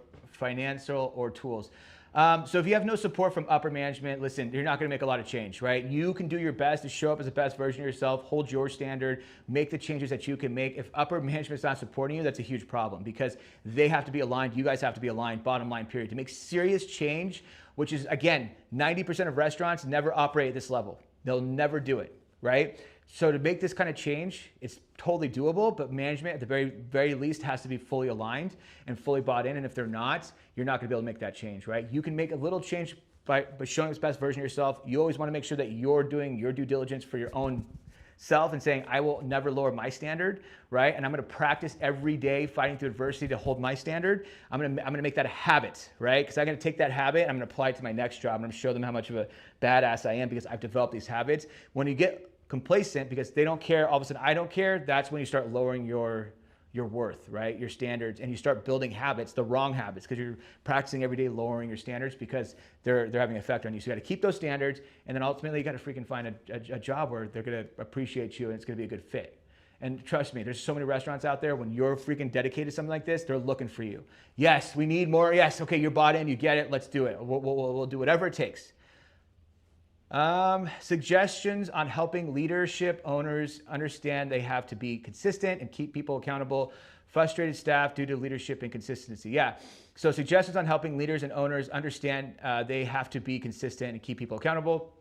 or tools. So if you have no support from upper management, listen, you're not going to make a lot of change, right? You can do your best to show up as the best version of yourself, hold your standard, make the changes that you can make. If upper management's not supporting you, that's a huge problem because they have to be aligned. You guys have to be aligned, bottom line, period. To make serious change, which is, again, 90% of restaurants never operate at this level. They'll never do it, right? So to make this kind of change, it's totally doable, but management at the very, very least has to be fully aligned and fully bought in. And if they're not, you're not gonna be able to make that change, right? You can make a little change by showing the best version of yourself. You always wanna make sure that you're doing your due diligence for your own self and saying, I will never lower my standard, right? And I'm gonna practice every day fighting through adversity to hold my standard. I'm gonna make that a habit, right? Because I'm gonna take that habit and I'm gonna apply it to my next job. I'm gonna show them how much of a badass I am because I've developed these habits. When you get complacent because they don't care, all of a sudden I don't care, that's when you start lowering your worth, right? Your standards, and you start building habits, the wrong habits, because you're practicing every day lowering your standards because they're having an effect on you. So you got to keep those standards, and then ultimately you got to freaking find a job where they're going to appreciate you and it's going to be a good fit. And trust me, there's so many restaurants out there, when you're freaking dedicated to something like this, they're looking for you. Yes, we need more. Yes, okay, you're bought in, you get it, let's do it. We'll do whatever it takes. Suggestions on helping leadership owners understand they have to be consistent and keep people accountable. Frustrated staff due to leadership inconsistency. Yeah. So suggestions on helping leaders and owners understand they have to be consistent and keep people accountable.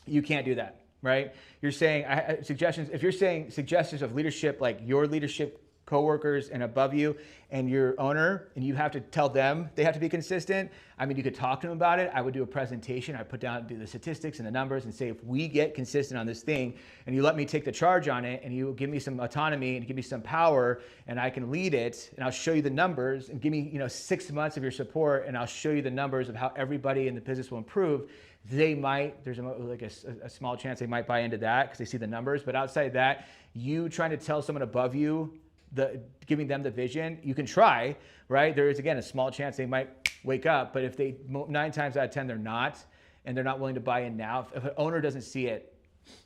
You can't do that, right? You're saying suggestions. If you're saying suggestions of leadership, like your leadership coworkers and above you and your owner, and you have to tell them they have to be consistent. I mean, you could talk to them about it. I would do a presentation. I put down the statistics and the numbers and say, if we get consistent on this thing and you let me take the charge on it and you give me some autonomy and give me some power and I can lead it and I'll show you the numbers and give me 6 months of your support and I'll show you the numbers of how everybody in the business will improve, they might, there's a small chance they might buy into that because they see the numbers. But outside of that, you trying to tell someone above you, giving them the vision, you can try, right? There is, again, a small chance they might wake up, but if 9 times out of 10 they're not, and they're not willing to buy in now, if an owner doesn't see it,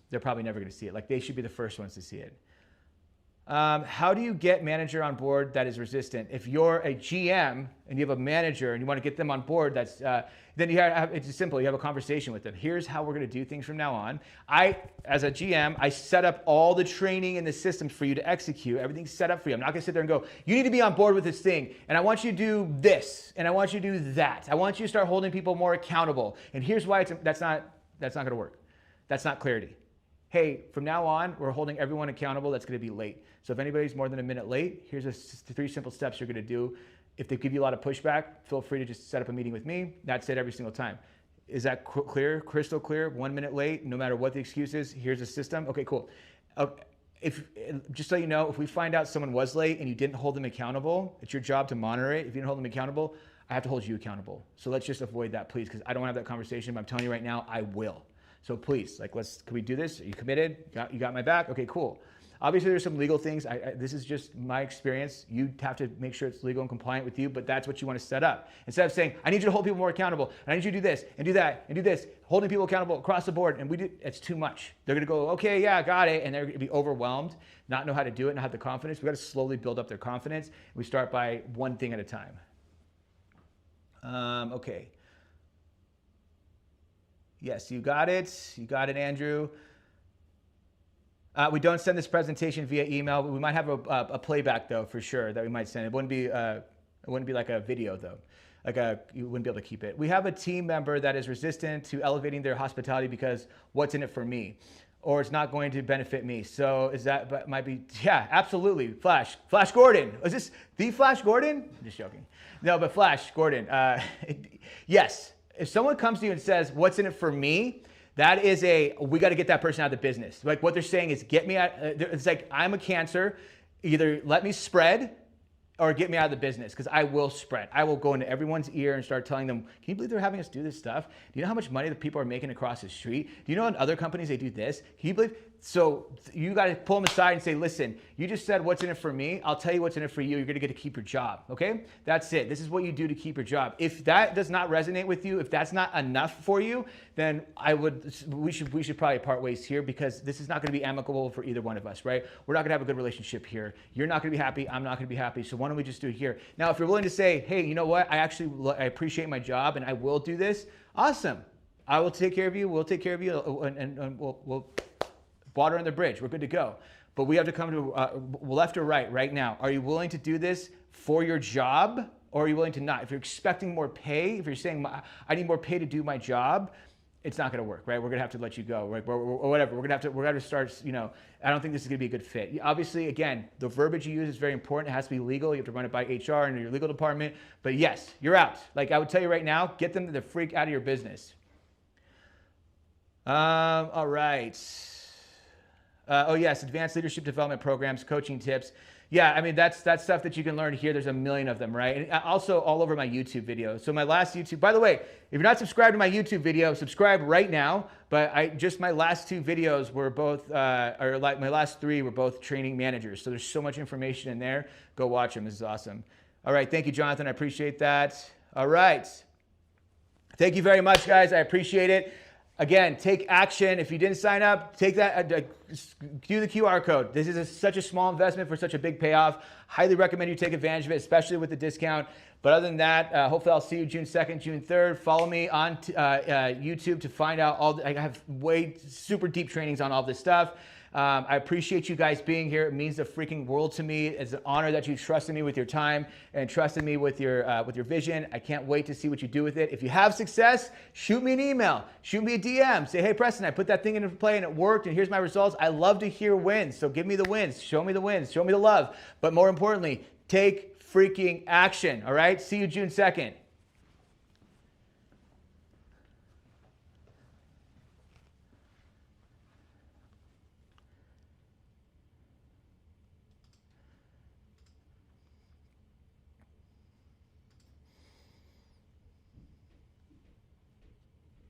they're probably never going to see it. Like, they should be the first ones to see it. How do you get manager on board that is resistant? If you're a GM and you have a manager and you want to get them on board, that's then it's simple. You have a conversation with them. Here's how we're going to do things from now on. As a GM, I set up all the training and the systems for you to execute. Everything's set up for you. I'm not going to sit there and go, you need to be on board with this thing, and I want you to do this, and I want you to do that. I want you to start holding people more accountable. And here's why that's not going to work. That's not clarity. Hey, from now on, we're holding everyone accountable that's going to be late. So if anybody's more than a minute late, here's 3 simple steps you're going to do. If they give you a lot of pushback, feel free to just set up a meeting with me. That's it every single time. Is that clear? Crystal clear? 1 minute late, no matter what the excuse is, here's the system. Okay, cool. If just so you know, if we find out someone was late and you didn't hold them accountable, it's your job to monitor it. If you didn't hold them accountable, I have to hold you accountable. So let's just avoid that, please, because I don't want to have that conversation, but I'm telling you right now, I will. So please, like, can we do this? Are you committed? You got my back? Okay, cool. Obviously, there's some legal things. This is just my experience. You have to make sure it's legal and compliant with you, but that's what you want to set up. Instead of saying, I need you to hold people more accountable, and I need you to do this, and do that, and do this, holding people accountable across the board, and it's too much. They're going to go, okay, yeah, got it, and they're going to be overwhelmed, not know how to do it, not have the confidence. We've got to slowly build up their confidence. We start by one thing at a time. Okay. Yes, you got it. You got it, Andrew. We don't send this presentation via email, but we might have a playback though, for sure, that we might send. It wouldn't be like a video though. You wouldn't be able to keep it. We have a team member that is resistant to elevating their hospitality because what's in it for me? Or it's not going to benefit me. So might be, yeah, absolutely. Flash Gordon. Is this the Flash Gordon? I'm just joking. No, but Flash Gordon. Yes, if someone comes to you and says, what's in it for me? That is we got to get that person out of the business. Like what they're saying is get me out. It's like, I'm a cancer. Either let me spread or get me out of the business, because I will spread. I will go into everyone's ear and start telling them, can you believe they're having us do this stuff? Do you know how much money the people are making across the street? Do you know in other companies they do this? Can you believe? So you got to pull them aside and say, listen, you just said what's in it for me. I'll tell you what's in it for you. You're going to get to keep your job, okay? That's it. This is what you do to keep your job. If that does not resonate with you, if that's not enough for you, then we should probably part ways here, because this is not going to be amicable for either one of us, right? We're not going to have a good relationship here. You're not going to be happy. I'm not going to be happy. So why don't we just do it here? Now, if you're willing to say, hey, you know what? I appreciate my job and I will do this. Awesome. I will take care of you. We'll take care of you, and we'll water on the bridge. We're good to go. But we have to come to left or right now. Are you willing to do this for your job, or are you willing to not? If you're expecting more pay, if you're saying, I need more pay to do my job, it's not going to work, right? We're going to have to let you go, right? Or whatever. We're going to have to start, I don't think this is going to be a good fit. Obviously, again, the verbiage you use is very important. It has to be legal. You have to run it by HR and your legal department. But yes, you're out. Like I would tell you right now, get them the freak out of your business. All right. Oh yes, advanced leadership development programs, coaching tips. Yeah, I mean, that's stuff that you can learn here. There's a million of them, right? And also all over my YouTube videos. So my last YouTube, by the way, if you're not subscribed to my YouTube video, subscribe right now. But my last two videos were both, my last three were both training managers. So there's so much information in there. Go watch them. This is awesome. All right. Thank you, Jonathan. I appreciate that. All right. Thank you very much, guys. I appreciate it. Again, take action. If you didn't sign up, take that, do the QR code. This is such a small investment for such a big payoff. Highly recommend you take advantage of it, especially with the discount. But other than that, hopefully I'll see you June 2nd, June 3rd. Follow me on YouTube to find out I have super deep trainings on all this stuff. I appreciate you guys being here. It means the freaking world to me. It's an honor that you trusted me with your time and trusted me with your vision. I can't wait to see what you do with it. If you have success, shoot me an email, shoot me a DM. Say, hey, Preston, I put that thing into play and it worked, and here's my results. I love to hear wins. So give me the wins. Show me the love. But more importantly, take freaking action. All right. See you June 2nd.